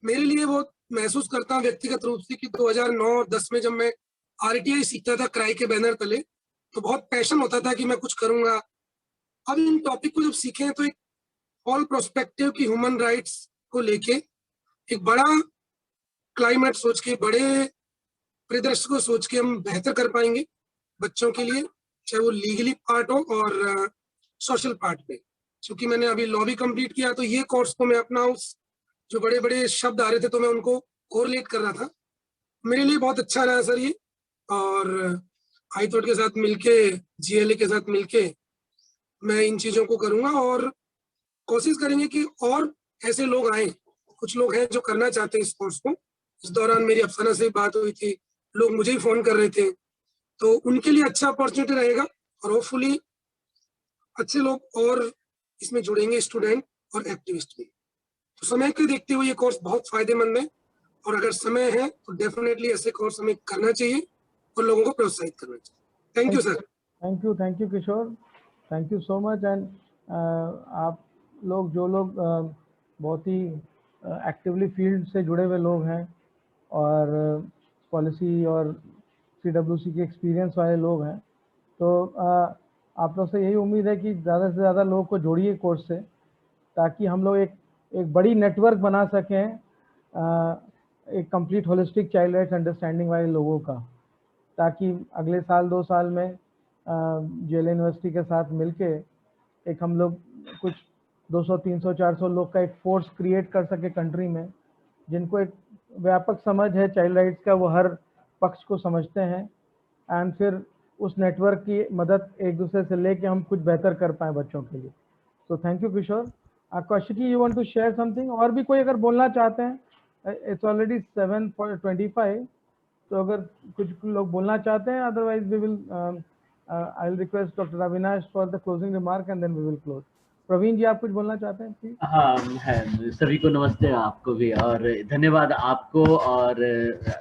मेरे लिए वो महसूस करता हूँ व्यक्तिगत रूप से कि 2009-10 में जब मैं RTI सीखता था क्राई के बैनर तले, तो बहुत पैशन होता था कि मैं कुछ करूंगा. अब इन टॉपिक को जब सीखे तो एक ऑल प्रोस्पेक्टिव की ह्यूमन राइट्स को लेके एक बड़ा क्लाइमेट सोच के, बड़े परिदृश्य को सोच के हम बेहतर कर पाएंगे बच्चों के लिए, चाहे वो लीगली पार्ट हो और सोशल पार्ट पे. क्योंकि मैंने अभी लॉ भी कंप्लीट किया, तो ये कोर्स को मैं अपना उस जो बड़े बड़े शब्द आ रहे थे तो मैं उनको कोरिलेट कर रहा था. मेरे लिए बहुत अच्छा रहा सर ये. और आईथॉट के साथ मिलके, GLA के साथ मिलके मैं इन चीजों को करूंगा और कोशिश करेंगे कि और ऐसे लोग आए. कुछ लोग हैं जो करना चाहते हैं इस कोर्स को. इस दौरान मेरी अफसाना से बात हुई थी, लोग मुझे ही फोन कर रहे थे, तो उनके लिए अच्छा अपॉर्चुनिटी रहेगा और होपफुली अच्छे लोग और इसमें जुड़ेंगे, स्टूडेंट और एक्टिविस्ट भी. तो समय को देखते हुए ये कोर्स बहुत फायदेमंद है और अगर समय है तो डेफिनेटली ऐसे कोर्स हमें करना चाहिए और लोगों को प्रोत्साहित करना चाहिए. Thank you sir. Thank you Kishore, thank you so much. And आप लोग, जो लोग बहुत ही एक्टिवली फील्ड से जुड़े हुए लोग हैं और पॉलिसी और CWC के एक्सपीरियंस वाले लोग हैं, तो आप लोग से यही उम्मीद है कि ज़्यादा से ज़्यादा लोगों को जोड़िए कोर्स से, ताकि हम लोग एक बड़ी नेटवर्क बना सकें एक complete holistic child rights understanding वाले लोगों का, ताकि अगले साल 2 साल में JLA यूनिवर्सिटी के साथ मिलके एक हम लोग कुछ 200, 300, 400 लोग का एक फोर्स क्रिएट कर सके कंट्री में, जिनको एक व्यापक समझ है चाइल्ड राइट्स का, वो हर पक्ष को समझते हैं, एंड फिर उस नेटवर्क की मदद एक दूसरे से लेके हम कुछ बेहतर कर पाए बच्चों के लिए. So thank you Kishore. Kaushiki, you want to share something? और भी कोई अगर बोलना चाहते हैं? इट्स ऑलरेडी 7:25, तो अगर कुछ लोग बोलना चाहते हैं, otherwise we will I will request doctor Avinash for the closing remark and then we will close. Praveen ji, आप कुछ बोलना चाहते हैं प्लीज? हाँ है, सभी को नमस्ते, आपको भी, और धन्यवाद आपको और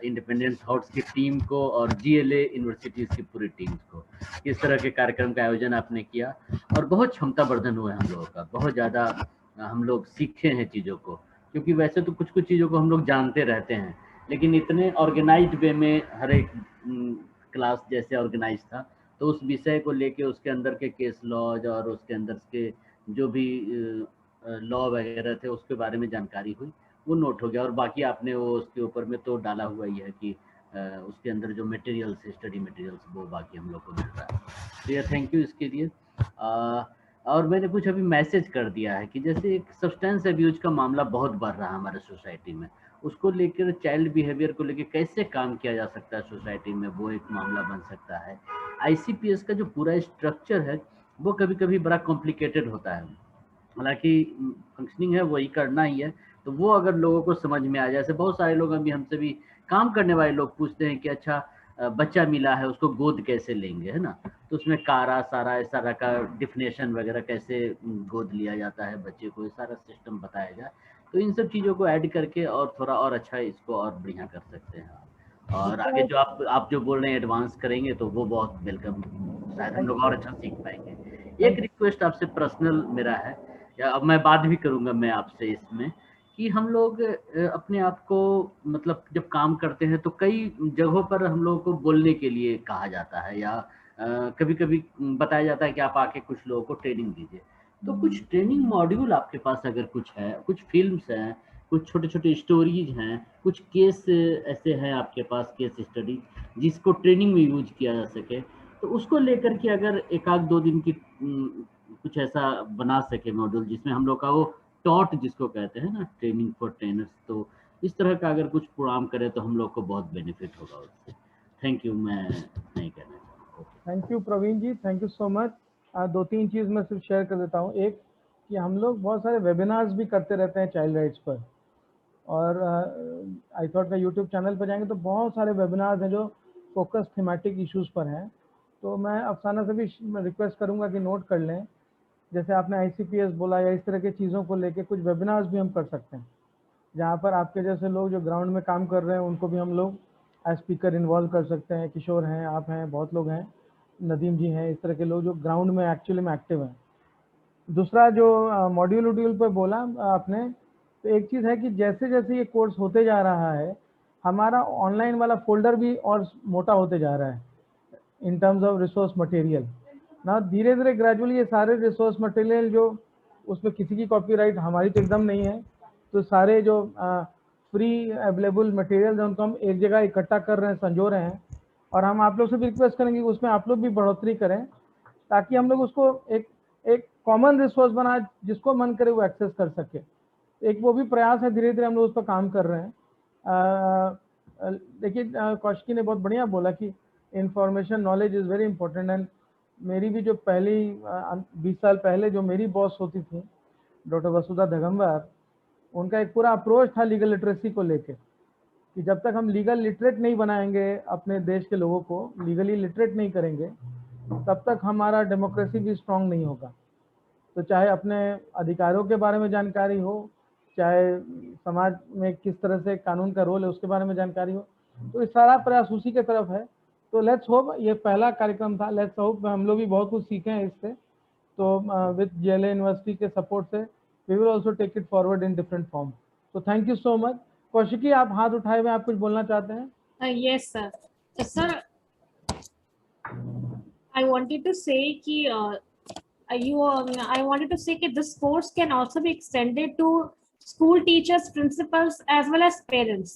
इंडिपेंडेंट थॉट्स की टीम को और जीएलए यूनिवर्सिटीज की पूरी टीम को। इस तरह के कार्यक्रम का आयोजन आपने किया और बहुत क्षमता वर्धन हुआ है हम लोगों का, बहुत ज़्यादा हम लोग सीखे हैं चीज़ों को, क्योंकि वैसे तो कुछ कुछ चीज़ों को हम लोग जानते रहते हैं, लेकिन इतने ऑर्गेनाइज्ड वे में हर एक क्लास जैसे ऑर्गेनाइज था, तो उस विषय को लेके उसके अंदर के केस लॉज और उसके अंदर के जो भी लॉ वगैरह थे उसके बारे में जानकारी हुई, वो नोट हो गया। और बाकी आपने वो उसके ऊपर में तो डाला हुआ ही है कि उसके अंदर जो मटेरियल्स है, स्टडी मटेरियल्स, वो बाकी हम लोग को मिल रहा है। तो ये थैंक यू इसके लिए। और मैंने कुछ अभी मैसेज कर दिया है कि जैसे एक सब्सटेंस अब्यूज का मामला बहुत बढ़ रहा है हमारे सोसाइटी में, उसको लेकर चाइल्ड बिहेवियर को लेकर कैसे काम किया जा सकता है सोसाइटी में, वो एक मामला बन सकता है। आईसीपीएस का जो पूरा स्ट्रक्चर है वो कभी कभी बड़ा कॉम्प्लिकेटेड होता है, हालांकि फंक्शनिंग है वही करना ही है, तो वो अगर लोगों को समझ में आ जाए, जैसे बहुत सारे लोग अभी हमसे भी काम करने वाले लोग पूछते हैं कि अच्छा बच्चा मिला है उसको गोद कैसे लेंगे, है ना, तो उसमें कारा सारा इस तरह का डिफिनेशन वगैरह कैसे गोद लिया जाता है बच्चे को, ये सारा सिस्टम बताया जाए, तो इन सब चीज़ों को ऐड करके और थोड़ा और अच्छा इसको और बढ़िया कर सकते हैं। और आगे जो आप जो बोल रहे हैं एडवांस करेंगे तो वो बहुत वेलकम, शायद हम लोग और अच्छा सीख पाएंगे। एक रिक्वेस्ट आपसे पर्सनल मेरा है, या अब मैं बात भी करूंगा मैं आपसे इसमें, कि हम लोग अपने आप को मतलब जब काम करते हैं तो कई जगहों पर हम लोगों को बोलने के लिए कहा जाता है, या कभी कभी बताया जाता है कि आप आके कुछ लोगों को ट्रेनिंग दीजिए, तो कुछ ट्रेनिंग मॉड्यूल आपके पास अगर कुछ है, कुछ फिल्म्स हैं, कुछ छोटे छोटे स्टोरीज हैं, कुछ केस ऐसे हैं आपके पास, केस स्टडी जिसको ट्रेनिंग में यूज किया जा सके, तो उसको लेकर के अगर एक आध 2 दिन की कुछ ऐसा बना सके मॉड्यूल जिसमें हम लोग का वो टॉट जिसको कहते हैं ना, ट्रेनिंग फॉर ट्रेनर्स, तो इस तरह का अगर कुछ प्रोग्राम करें तो हम लोग को बहुत बेनिफिट होगा उससे। थैंक यू, मैं नहीं कहना चाहूँगा। Thank you Praveen ji, thank you so much. 2-3 चीज़ मैं सिर्फ शेयर कर देता हूँ। एक कि हम लोग बहुत सारे वेबिनार्स भी करते रहते हैं चाइल्ड राइट्स पर, और आई थॉट का यूट्यूब चैनल पर जाएंगे तो बहुत सारे वेबिनार्स हैं जो फोकस थीमेटिक इश्यूज़ पर हैं, तो मैं अफसाना से भी रिक्वेस्ट करूंगा कि नोट कर लें, जैसे आपने आईसीपीएस बोला या इस तरह की चीज़ों को लेके कुछ वेबिनार्स भी हम कर सकते हैं, जहाँ पर आपके जैसे लोग जो ग्राउंड में काम कर रहे हैं उनको भी हम लोग एज स्पीकर इन्वॉल्व कर सकते हैं। किशोर हैं, आप हैं, बहुत लोग हैं, नदीम जी हैं, इस तरह के लोग जो ग्राउंड में एक्चुअली में एक्टिव हैं। दूसरा जो मॉड्यूल वोड्यूल पर बोला आपने, तो एक चीज़ है कि जैसे जैसे ये कोर्स होते जा रहा है हमारा ऑनलाइन वाला फोल्डर भी और मोटा होते जा रहा है in terms of resource material ना। धीरे धीरे ग्रेजुअली ये सारे रिसोर्स मटेरियल जो उसमें किसी की कॉपीराइट, हमारी तो एकदम नहीं है, तो सारे जो फ्री अवेलेबल मटेरियल है उनको हम एक जगह इकट्ठा कर रहे हैं, संजो रहे हैं, और हम आप लोग से भी रिक्वेस्ट करेंगे कि उसमें आप लोग भी बढ़ोतरी करें ताकि हम लोग उसको एक कॉमन रिसोर्स बना जिसको मन करे वो एक्सेस कर सके। एक वो भी प्रयास है, धीरे धीरे हम लोग उस पर काम कर रहे हैं। देखिए कौशिकी ने बहुत बढ़िया बोला कि information knowledge is very important, and मेरी भी जो पहली 20 साल पहले जो मेरी बॉस होती थी डॉक्टर वसुधा दगम्बर, उनका एक पूरा अप्रोच था लीगल लिटरेसी को लेके कि जब तक हम लीगल लिटरेट नहीं बनाएंगे, अपने देश के लोगों को लीगली लिटरेट नहीं करेंगे, तब तक हमारा डेमोक्रेसी भी स्ट्रांग नहीं होगा। तो चाहे अपने अधिकारों के बारे में जानकारी हो, चाहे समाज में किस तरह से कानून का रोल है उसके बारे में जानकारी हो, तो ये सारा प्रयास उसी के तरफ है। तो लेट्स होप, ये पहला कार्यक्रम था, लेट्स होप हम लोग भी बहुत कुछ सीखे हैं इससे। तो विद जेएलए यूनिवर्सिटी के सपोर्ट से we will also take it forward in different form. तो thank you so much. Kaushiki, आप हाथ उठाए हुए, आप कुछ बोलना चाहते हैं? Yes, sir. Sir, I wanted to say that this course can also be extended to school teachers, principals as well as parents,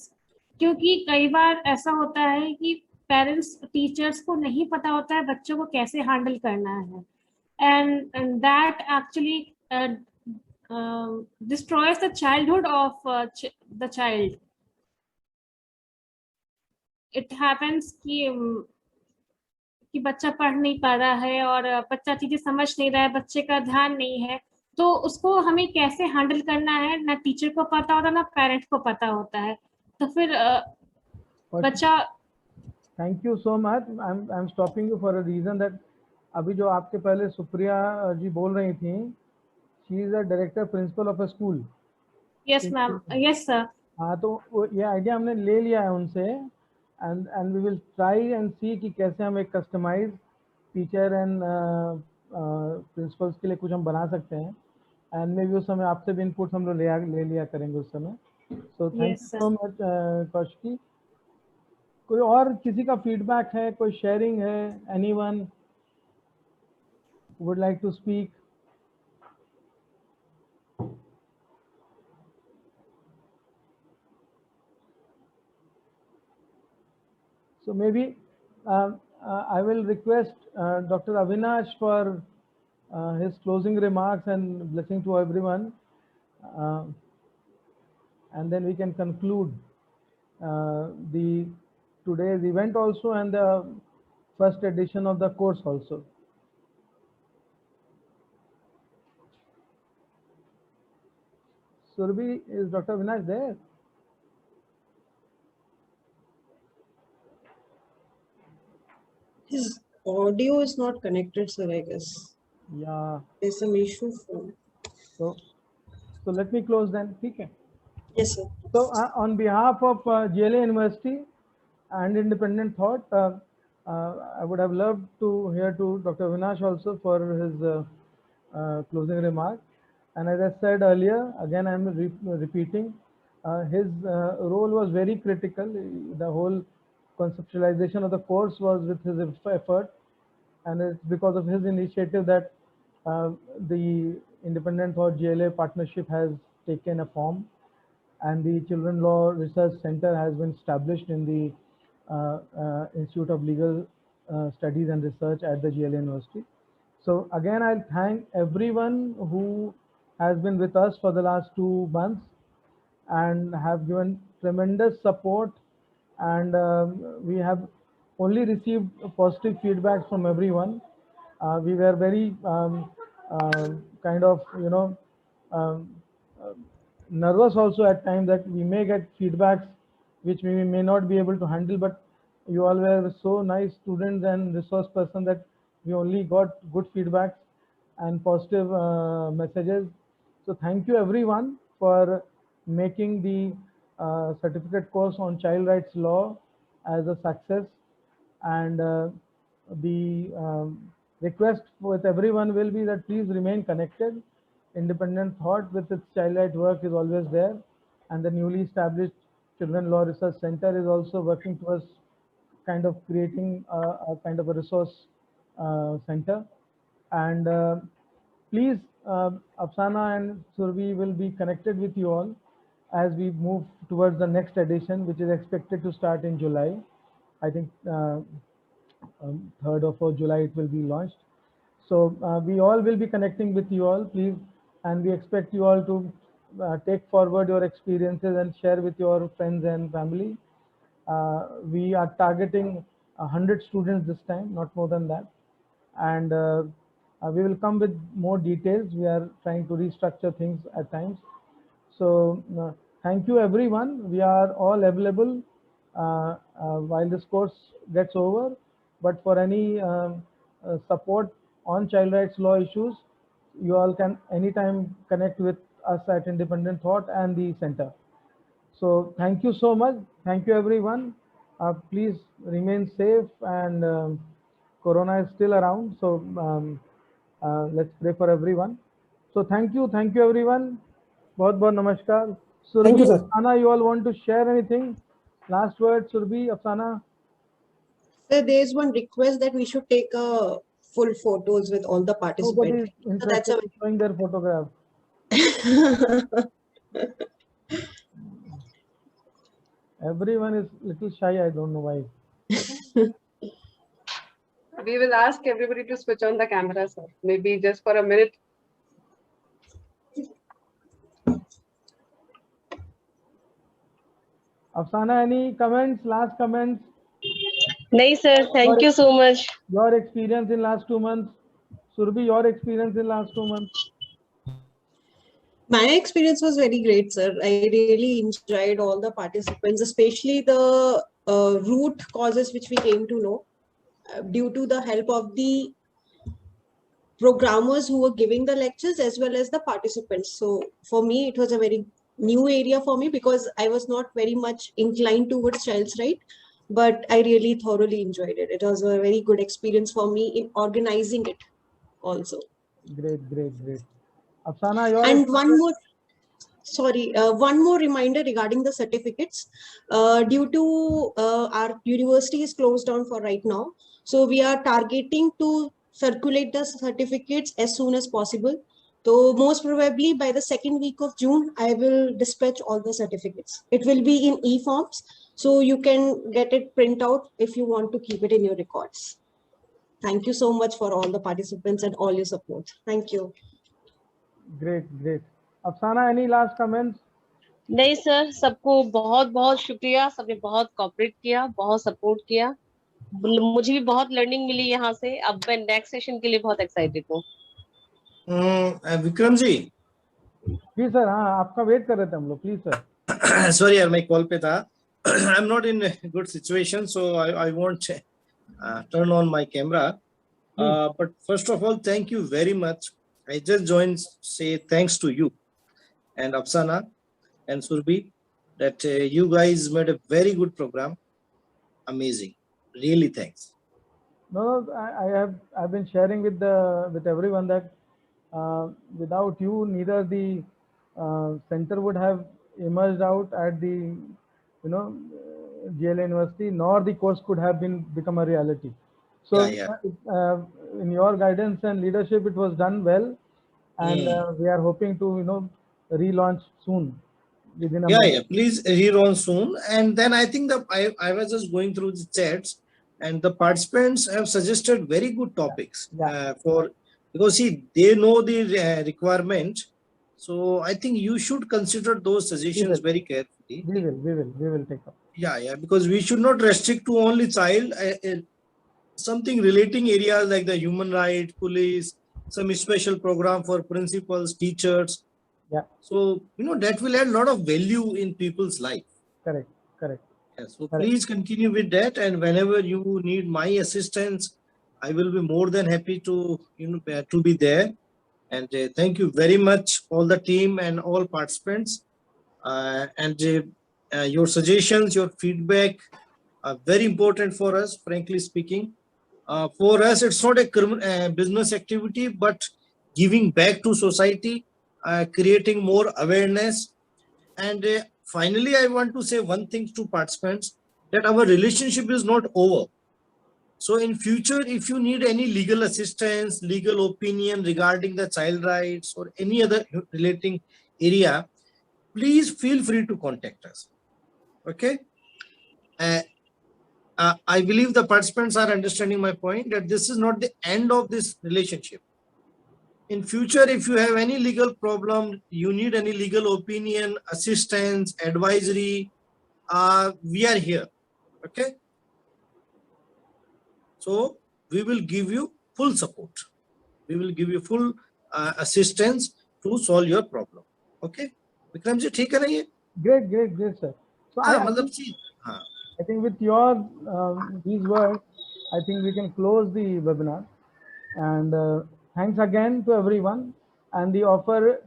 क्योंकि कई बार ऐसा होता है कि पेरेंट्स टीचर्स को नहीं पता होता है बच्चों को कैसे हैंडल करना है, and that actually destroys the childhood of the child. It happens कि बच्चा पढ़ नहीं पा रहा है और बच्चा चीजें समझ नहीं रहा है, बच्चे का ध्यान नहीं है, तो उसको हमें कैसे हैंडल करना है ना टीचर को पता होता ना पेरेंट को पता होता है, तो फिर बच्चा। Thank you so much. I am stopping you for a reason that अभी जो आपके पहले सुप्रिया जी बोल रही थी, she is a director principal of a school. Yes, ma'am. Yes, sir. हाँ, तो ये आइडिया हमने ले लिया है उनसे, and we will try and see कि कैसे हम एक कस्टमाइज टीचर एंड प्रिंसिपल्स के लिए कुछ हम बना सकते हैं, एंड मे बी उस समय आपसे भी इनपुट हम लोग ले लिया करेंगे उस समय. So thank you so much Kaushiki. कोई और किसी का फीडबैक है, कोई शेयरिंग है, anyone would like to speak? So maybe I will request Dr. Avinash for his closing remarks and blessing to everyone, and then we can conclude the today's event also and the first edition of the course also. Surabhi, is Dr. Avinash there? His audio is not connected, sir, I guess. Yeah. There's some issue. So let me close then. Okay. Yes, sir. So on behalf of GLA University and Independent Thought, I would have loved to hear to Dr. Avinash also for his closing remark. And as I said earlier, again I'm repeating, his role was very critical. The whole conceptualization of the course was with his effort, and it's because of his initiative that the Independent Thought GLA partnership has taken a form, and the Children Law Research Center has been established in the Institute of Legal Studies and Research at the GLA University. So again, I'll thank everyone who has been with us for the last 2 months and have given tremendous support, and we have only received positive feedback from everyone. We were very kind of, you know, nervous also at times that we may get feedbacks which we may not be able to handle, but you all were so nice students and resource person that we only got good feedbacks and positive messages. So thank you everyone for making the certificate course on child rights law as a success, and the request with everyone will be that please remain connected. Independent Thought with its child right work is always there, and the newly established Children Law Research Center is also working towards kind of creating a kind of a resource center. And please, Afsana and Surabhi will be connected with you all as we move towards the next edition, which is expected to start in July. I think 3rd or 4th July it will be launched. So we all will be connecting with you all, please, and we expect you all to take forward your experiences and share with your friends and family. We are targeting 100 students this time, not more than that, and we will come with more details. We are trying to restructure things at times. So thank you everyone. We are all available while this course gets over, but for any support on child rights law issues, you all can anytime connect with us at Independent Thought and the center. So thank you so much. Thank you everyone. Please remain safe, and Corona is still around. So let's pray for everyone. So thank you everyone. बहुत बहुत नमस्कार. Thank you, Surabhi, sir. Afsana, you all want to share anything? Last word, Surabhi, Afsana. Sir, there is one request that we should take a full photos with all the participants. Nobody is So that's interested in showing their photograph. Everyone is little shy. I don't know why. We will ask everybody to switch on the camera, sir. Maybe just for a minute. Afsana, any comments? Last comments? Nahi, sir. Thank you so much. Your experience in last 2 months. Surabhi, your experience in last 2 months. My experience was very great, sir. I really enjoyed all the participants, especially the root causes which we came to know due to the help of the programmers who were giving the lectures as well as the participants. So for me, it was a very new area for me because I was not very much inclined towards child's right, but I really thoroughly enjoyed it. It was a very good experience for me in organizing it also. Great, great, great. Afsana, your And one more reminder regarding the certificates. Due to our university is closed down for right now, so we are targeting to circulate the certificates as soon as possible. So most probably by the second week of June, I will dispatch all the certificates. It will be in e-forms, so you can get it print out if you want to keep it in your records. Thank you so much for all the participants and all your support. Thank you. Great, great. Afsana, any last comments? नहीं sir, सबको बहुत बहुत शुक्रिया, सबने बहुत cooperate किया, बहुत support किया, मुझे भी बहुत लर्निंग मिली यहाँ से। अब मैं नेक्स्ट सेशन के लिए बहुत एक्साइटेड हूँ। विक्रम जी। जी सर, हाँ आपका वेट कर रहे थे हम लोग, प्लीज सर। सॉरी यार, मैं कॉल पे था। I am not in good situation, so I won't turn on my camera. But first of all, thank you very much. I just joined, say thanks to you and Afsana and Surbhi that you guys made a very good program. Amazing, really thanks. No, I've been sharing with everyone that without you, neither the center would have emerged out at the GLA University, nor the course could have become a reality. So in your guidance and leadership, it was done well, and we are hoping to relaunch soon. Within a month. Please relaunch soon. And then I think that I was just going through the chats, and the participants have suggested very good topics because see, they know the requirement. So I think you should consider those suggestions very carefully. We will take up. Because we should not restrict to only child. Something relating areas like the human rights, police, some special program for principals, teachers. So that will add a lot of value in people's life. Correct. So please continue with that, and whenever you need my assistance, I will be more than happy to to be there. And thank you very much, all the team and all participants. Your suggestions, your feedback are very important for us, frankly speaking. For us, it's not a business activity, but giving back to society, creating more awareness. And finally, I want to say one thing to participants, that our relationship is not over. So in future, if you need any legal assistance, legal opinion regarding the child rights or any other relating area, please feel free to contact us. Okay. I believe the participants are understanding my point, that this is not the end of this relationship. In future, if you have any legal problem, you need any legal opinion, assistance, advisory, we are here. Okay. So we will give you full support. We will give you full assistance to solve your problem. Okay. Vikram ji, theek hai na ye? Great, sir. So I think with your these words, I think we can close the webinar. And thanks again to everyone. And the offer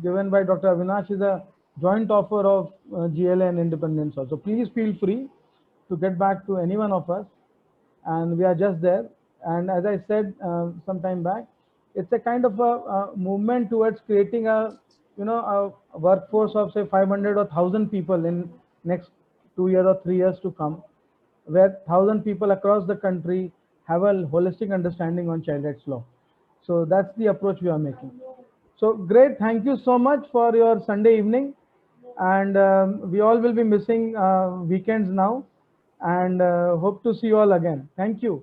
given by Dr. Avinash is a joint offer of GLA and Independence also. Please feel free to get back to any one of us, and we are just there. And as I said some time back, it's a kind of a movement towards creating a workforce of say 500 or 1,000 people in next 2 years or 3 years to come, where 1,000 people across the country have a holistic understanding on child rights law. So that's the approach we are making. So great, thank you so much for your Sunday evening, and we all will be missing weekends now, and hope to see you all again. Thank you.